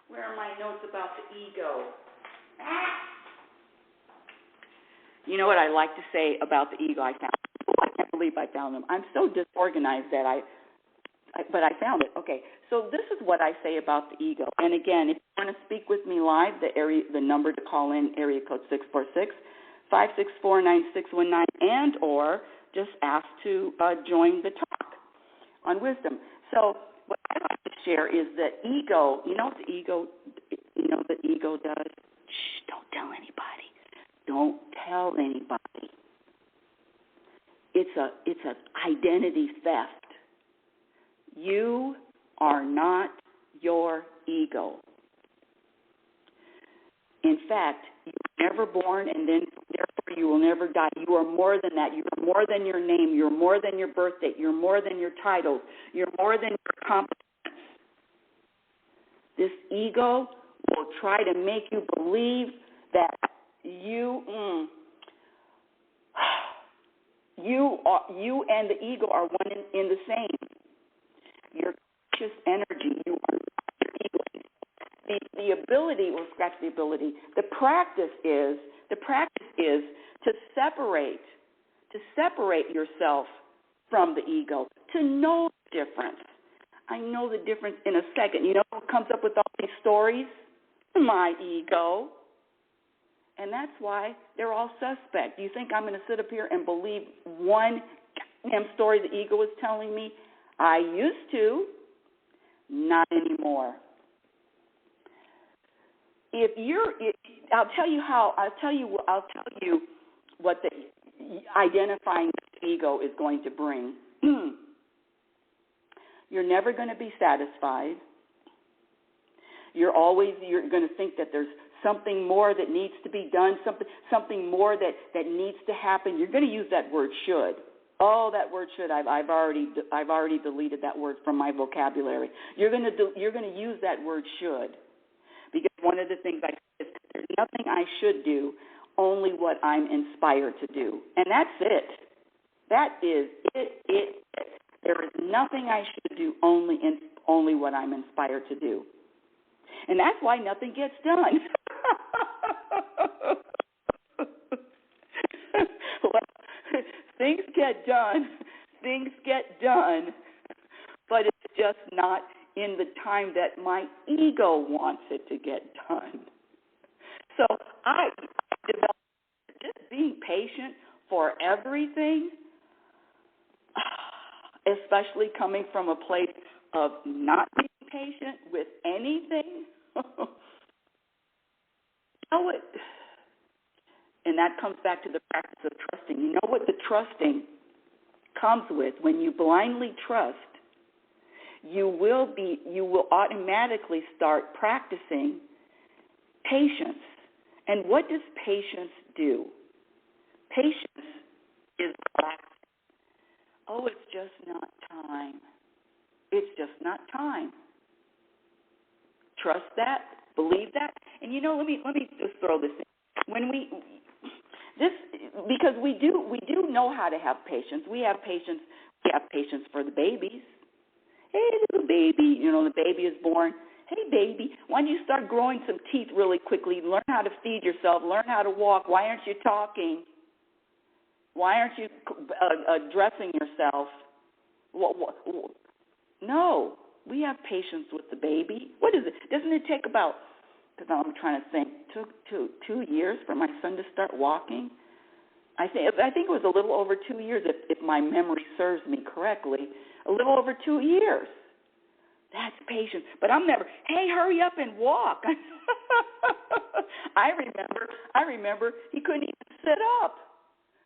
where are my notes about the ego? You know what I like to say about the ego? I can't believe I found them. I'm so disorganized that but I found it. Okay, so this is what I say about the ego. And again, if you want to speak with me live, the number to call in, area code 646-564-9619, and or just ask to join the talk on wisdom. So what I like to share is that ego. You know what the ego does? Shh! Don't tell anybody. Don't tell anybody. It's an identity theft. You are not your ego. In fact, you were never born, and then therefore you will never die. You are more than that. You are more than your name. You're more than your birth date. You're more than your titles. You're more than your accomplishments. This ego will try to make you believe that you and the ego are one in the same. Your conscious energy, you are not your ego. The ability, or scratch the ability, the practice is to separate yourself from the ego, to know the difference. I know the difference in a second. You know who comes up with all these stories? My ego. And that's why they're all suspect. You think I'm going to sit up here and believe one damn story the ego is telling me? I used to. Not anymore. I'll tell you what the identifying the ego is going to bring. You're never going to be satisfied. You're going to think that there's something more that needs to be done, something more that needs to happen. You're going to use that word should. Oh, that word should. I've already deleted that word from my vocabulary. You're going to use that word should, because one of the things I say is there's nothing I should do, only what I'm inspired to do, and that's it. That is it. There is nothing I should do, only what I'm inspired to do, and that's why nothing gets done. Well, things get done, but it's just not in the time that my ego wants it to get done. So I developed just being patient for everything, especially coming from a place of not being patient with anything. And that comes back to the practice of trusting. You know what the trusting comes with? When you blindly trust, you will automatically start practicing patience. And what does patience do? Patience is relaxing. Oh, it's just not time. It's just not time. Trust that, believe that, and let me just throw this in. Because we do know how to have patience. We have patience for the babies. Hey, little baby, the baby is born. Hey, baby, why don't you start growing some teeth really quickly? Learn how to feed yourself. Learn how to walk. Why aren't you talking? Why aren't you dressing yourself? No, we have patience with the baby. What is it? Doesn't it take about, because I'm trying to think, took 2 years for my son to start walking? I think it was a little over 2 years, if my memory serves me correctly. A little over 2 years. That's patience. But I'm never, hey, hurry up and walk. I remember he couldn't even sit up.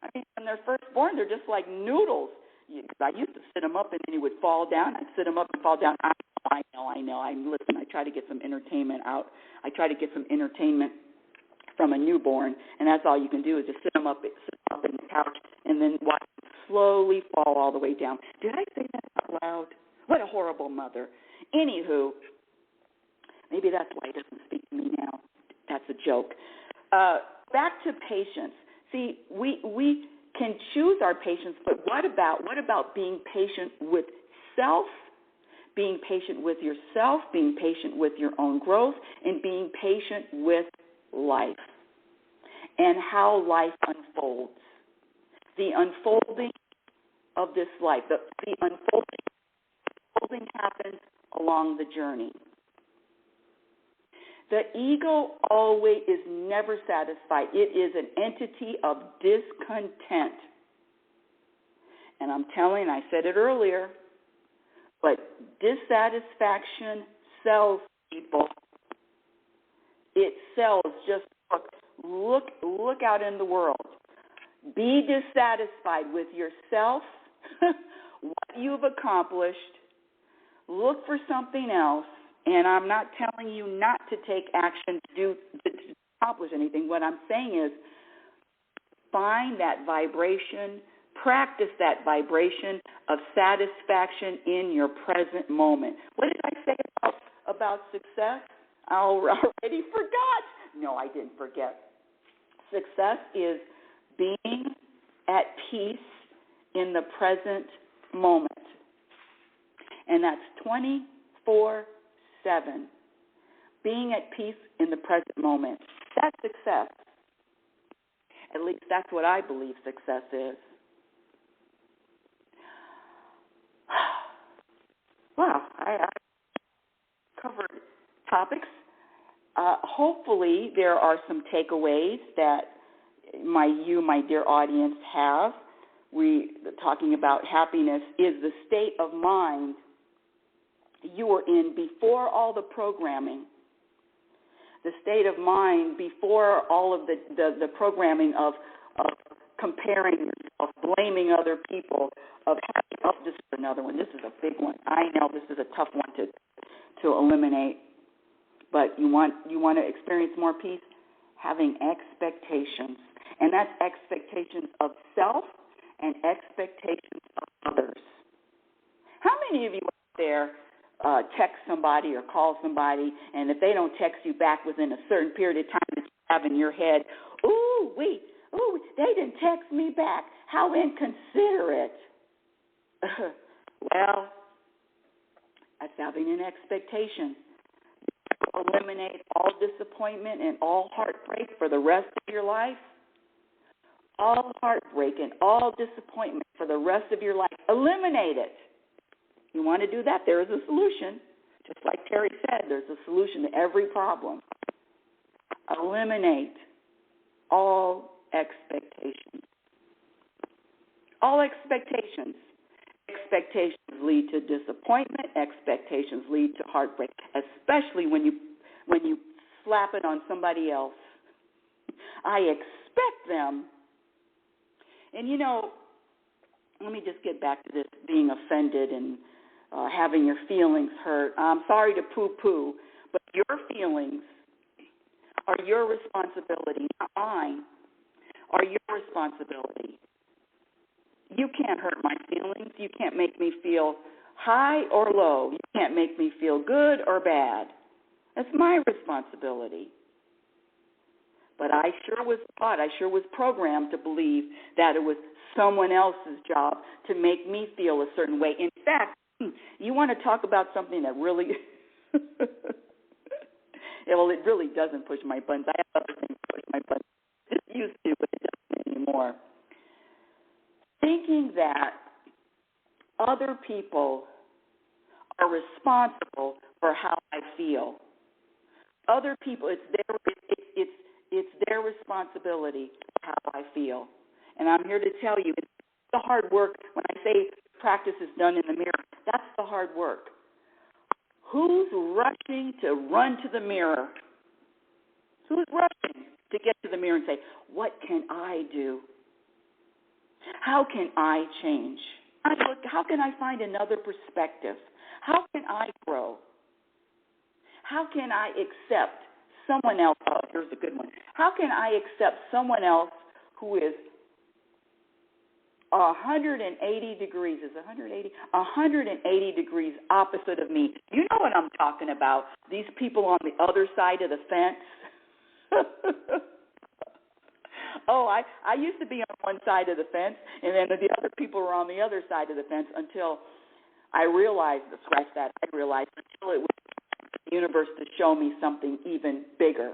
I mean, when they're first born, they're just like noodles. Because I used to sit him up and then he would fall down. I'd sit him up and fall down. I know. Listen, I try to get some entertainment out. I try to get some entertainment from a newborn, and that's all you can do is just sit him up in the couch and then watch him slowly fall all the way down. Did I say that out loud? What a horrible mother. Anywho, maybe that's why he doesn't speak to me now. That's a joke. Back to patience. See, we can choose our patience, but what about being patient with self, being patient with yourself, being patient with your own growth, and being patient with life and how life unfolds? The unfolding of this life, the unfolding happens along the journey. The ego always is never satisfied. It is an entity of discontent. And I'm telling, I said it earlier, but dissatisfaction sells people. It sells. Just look out in the world. Be dissatisfied with yourself, what you've accomplished. Look for something else. And I'm not telling you not to take action to accomplish anything. What I'm saying is find that vibration, practice that vibration of satisfaction in your present moment. What did I say about success? I already forgot. No, I didn't forget. Success is being at peace in the present moment. And that's 24/7. Being at peace in the present moment. That's success. At least that's what I believe success is. Wow, I covered topics. Hopefully there are some takeaways that my dear audience, have. We talking about happiness is the state of mind you were in before all the programming. The state of mind before all of the programming of comparing yourself, blaming other people, of having, oh, this is another one. This is a big one. I know this is a tough one to eliminate. But you want to experience more peace? Having expectations. And that's expectations of self and expectations of others. How many of you out there text somebody or call somebody, and if they don't text you back within a certain period of time that you have in your head, they didn't text me back. How inconsiderate. Well, that's having an expectation. Eliminate all disappointment and all heartbreak for the rest of your life. All heartbreak and all disappointment for the rest of your life. Eliminate it. You want to do that? There is a solution. Just like Terry said, there's a solution to every problem. Eliminate all expectations. All expectations. Expectations lead to disappointment. Expectations lead to heartbreak, especially when you slap it on somebody else. I expect them. And, let me just get back to this being offended and having your feelings hurt. I'm sorry to poo-poo, but your feelings are your responsibility, not mine, are your responsibility. You can't hurt my feelings. You can't make me feel high or low. You can't make me feel good or bad. That's my responsibility. But I sure was programmed to believe that it was someone else's job to make me feel a certain way. In fact, you want to talk about something that really, it really doesn't push my buttons. I have other things to push my buttons. It used to, but it doesn't anymore. Thinking that other people are responsible for how I feel. Other people, it's their responsibility for how I feel. And I'm here to tell you, it's the hard work. When I say practice is done in the mirror, that's the hard work. Who's rushing to run to the mirror? Who's rushing to get to the mirror and say, what can I do? How can I change? How can I find another perspective? How can I grow? How can I accept someone else? Oh, here's a good one. How can I accept someone else who is 180 degrees? Is 180? 180 degrees opposite of me. You know what I'm talking about. These people on the other side of the fence. Oh, I used to be on one side of the fence, and then the other people were on the other side of the fence until I realized, until it was the universe to show me something even bigger.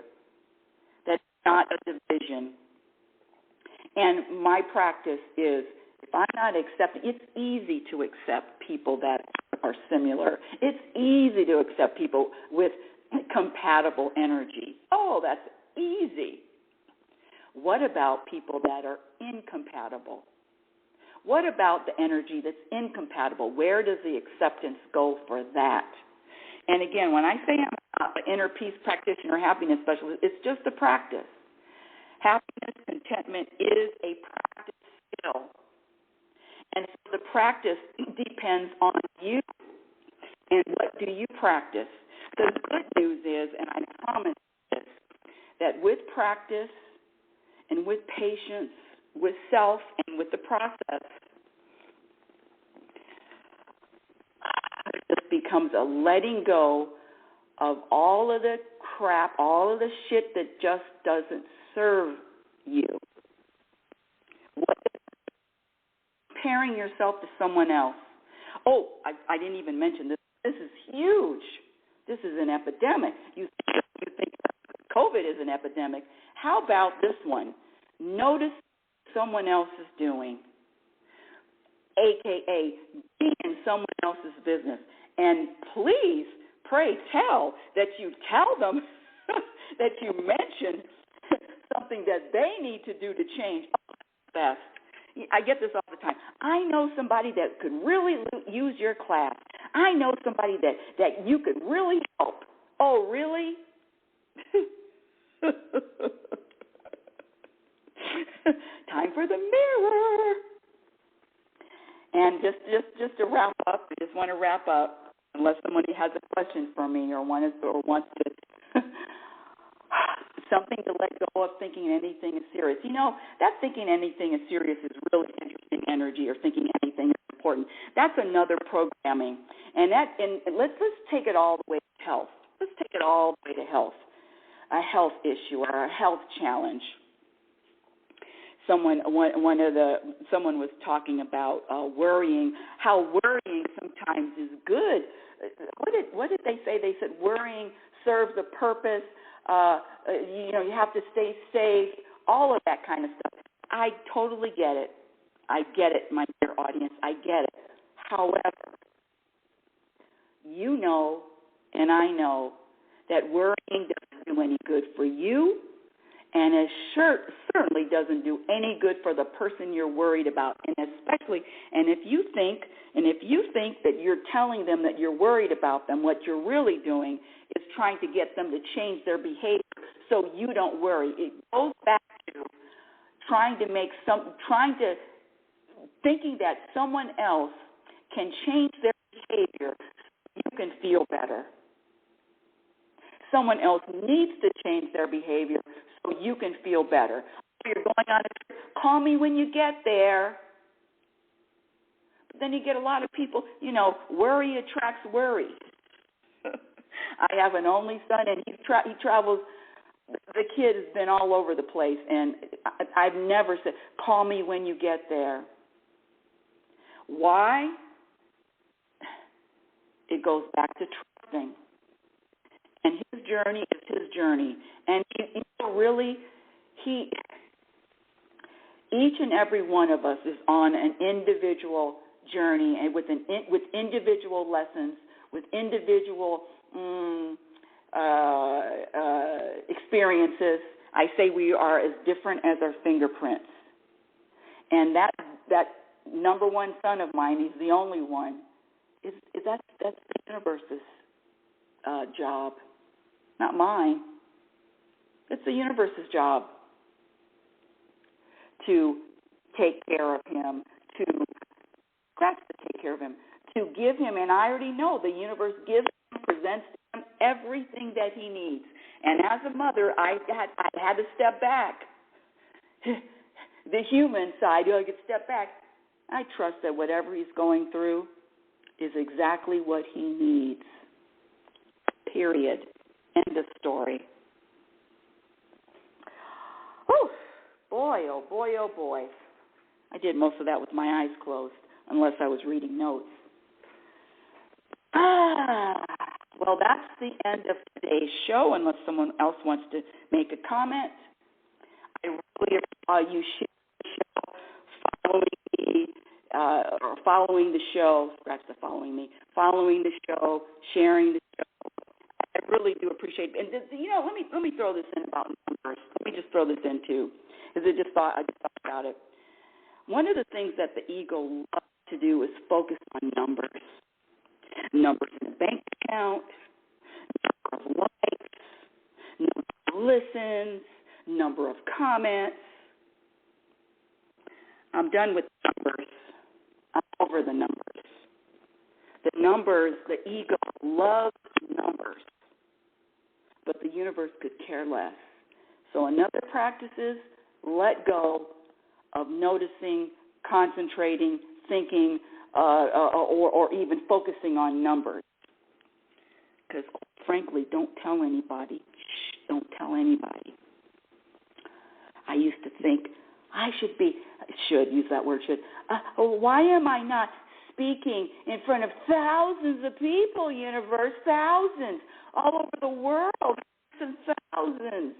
That's not a division. And my practice is, if I'm not accepting, it's easy to accept people that are similar. It's easy to accept people with compatible energy. Oh, that's easy. What about people that are incompatible? What about the energy that's incompatible? Where does the acceptance go for that? And again, when I say I'm an inner peace practitioner, happiness specialist, it's just a practice. Happiness, contentment is a practice skill. And so the practice depends on you. And what do you practice? The good news is, and I promise this, that with practice and with patience, with self, and with the process, it just becomes a letting go of all of the crap, all of the shit that just doesn't serve you. What is comparing yourself to someone else? Oh, I didn't even mention this. This is huge. This is an epidemic. You think COVID is an epidemic. How about this one? Notice what someone else is doing. a.k.a. be in someone else's business. And please, pray tell that you tell them that you mentioned something that they need to do to change. Best. I get this all the time. I know somebody that could really use your class. I know somebody that you could really help. Oh, really? Time for the mirror. And just to wrap up, I just want to wrap up, unless somebody has a question for me or wants to something to let go of thinking anything is serious. You know, that thinking anything is serious is really interesting energy, or thinking anything is important. That's another programming. And let's take it all the way to health. Let's take it all the way to health, a health issue or a health challenge. Someone was talking about worrying, how worrying sometimes is good. What did they say? They said worrying serves a purpose. You have to stay safe, all of that kind of stuff. I totally get it. I get it, my dear audience. I get it. However, you know and I know that worrying doesn't do any good for you, and it certainly doesn't do any good for the person you're worried about. And if you think that you're telling them that you're worried about them, what you're really doing is trying to get them to change their behavior so you don't worry. It goes back to thinking that someone else can change their behavior so you can feel better. Someone else needs to change their behavior so you can feel better. You're going on a trip, call me when you get there. But then you get a lot of people, worry attracts worry. I have an only son, and he travels. The kid has been all over the place, and I've never said, call me when you get there. Why? It goes back to trusting. And his journey is his journey. And each and every one of us is on an individual journey, and with individual lessons, with individual experiences. I say we are as different as our fingerprints. And that number one son of mine, he's the only one, that's the universe's job, not mine. It's the universe's job to take care of him, to take care of him, to give him, and I already know the universe gives him, presents him everything that he needs. And as a mother, I had to step back. The human side, I could step back. I trust that whatever he's going through is exactly what he needs. Period. End of story. Whew. Boy, oh boy, oh boy. I did most of that with my eyes closed, unless I was reading notes. Well, that's the end of today's show, unless someone else wants to make a comment. I really appreciate you sharing the show, following the show, scratch the following me, following the show, sharing the show. I really do appreciate it. And, let me throw this in about numbers. Let me just throw this in, too, because I just thought about it. One of the things that the ego loves to do is focus on numbers. Numbers in the bank account, number of likes, number of listens, number of comments. I'm done with numbers. I'm over the numbers. The numbers, the ego loves numbers, but the universe could care less. So another practice is let go of noticing, concentrating, thinking, or even focusing on numbers. Because, frankly, don't tell anybody. Don't tell anybody. I used to think why am I not speaking in front of thousands of people, universe, thousands, all over the world, and thousands.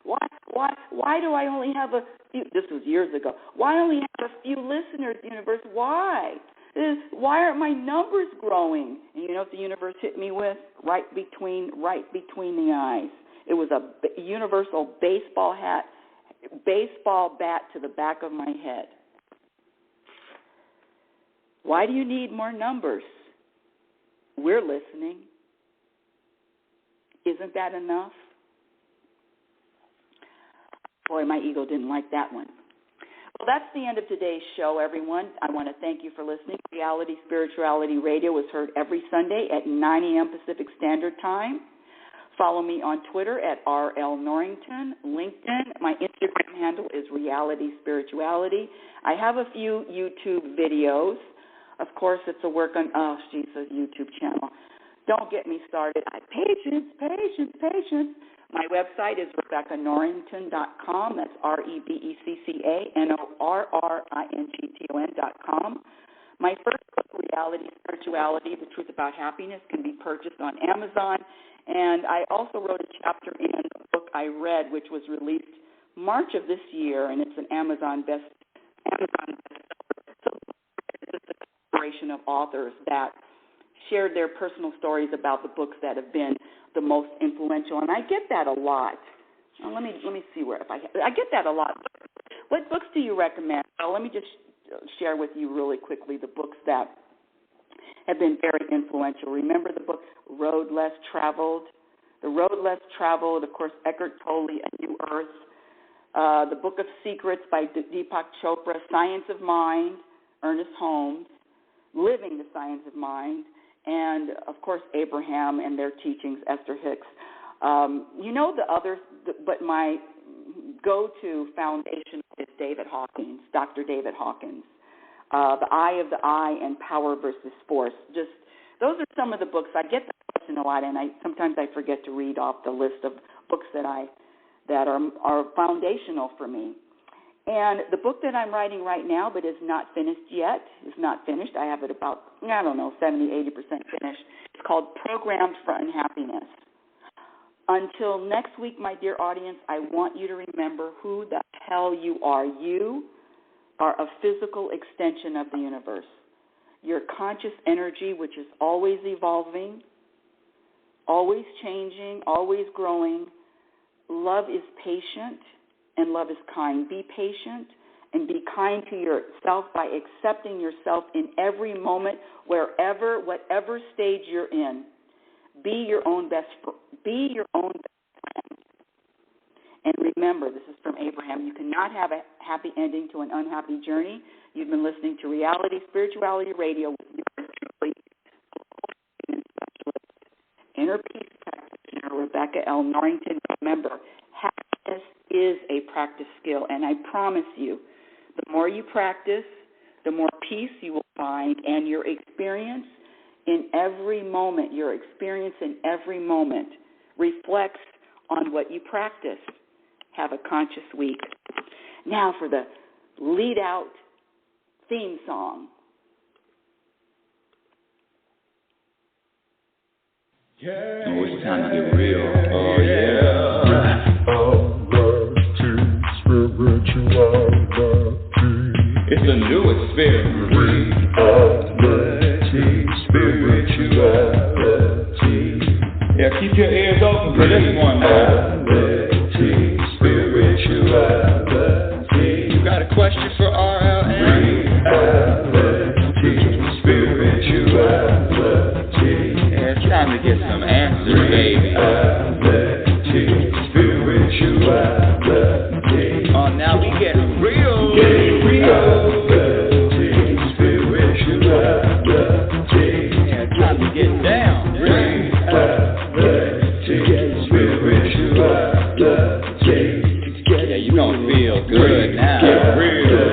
Why do I only have a few? This was years ago. Why only have a few listeners, universe? Why? Why aren't my numbers growing? And you know what the universe hit me with? Right between the eyes. It was a universal baseball bat to the back of my head. Why do you need more numbers? We're listening. Isn't that enough? Boy, my ego didn't like that one. Well, that's the end of today's show, everyone. I want to thank you for listening. Reality Spirituality Radio is heard every Sunday at 9 a.m. Pacific Standard Time. Follow me on Twitter at RL Norrington. LinkedIn, my Instagram handle is Reality Spirituality. I have a few YouTube videos. Of course, it's a work on, a YouTube channel. Don't get me started. Patience. My website is RebeccaNorrington.com. That's RebeccaNorrington.com. My first book, Reality Spirituality, The Truth About Happiness, can be purchased on Amazon. And I also wrote a chapter in a book I read, which was released March of this year, and it's an Amazon bestseller. So it's a collaboration of authors that shared their personal stories about the books that have been the most influential, and I get that a lot. Well, let me see where I get that a lot. What books do you recommend? Well, let me just share with you really quickly the books that have been very influential. Remember the book Road Less Traveled? The Road Less Traveled, of course, Eckhart Tolle, A New Earth. The Book of Secrets by Deepak Chopra, Science of Mind, Ernest Holmes, Living the Science of Mind, and, of course, Abraham and their teachings, Esther Hicks. The others, but my go-to foundation is David Hawkins, Dr. David Hawkins. The Eye of the I and Power versus Force. Just those are some of the books. I get that question a lot, and sometimes I forget to read off the list of books that are foundational for me. And the book that I'm writing right now, but is not finished yet, I have it about, 70, 80% finished. It's called Programmed for Unhappiness. Until next week, my dear audience, I want you to remember who the hell you are. You are a physical extension of the universe. Your conscious energy, which is always evolving, always changing, always growing. Love is patient and love is kind. Be patient and be kind to yourself by accepting yourself in every moment, whatever stage you're in. Be your own best friend. And remember, this is from Abraham, you cannot have a happy ending to an unhappy journey. You've been listening to Reality Spirituality Radio with yours truly, Specialist, Inner Peace Practitioner, Rebecca L. Norrington. Remember, happiness is a practice skill, and I promise you, the more you practice, the more peace you will find, and your experience in every moment reflects on what you practice. Have a conscious week. Now for the lead-out theme song. Yeah. Oh, it's time to get real. Oh, yeah. It's a new experience. Spirituality. Yeah, keep your ears open for this one, man. Spirituality. You got a question for RLN? Spirituality. Yeah, it's time to get some answers, baby. Spirituality. Oh, now we getting real. Spirituality. Yeah, it's time to get down. Yeah, you gonna feel good now. Get real.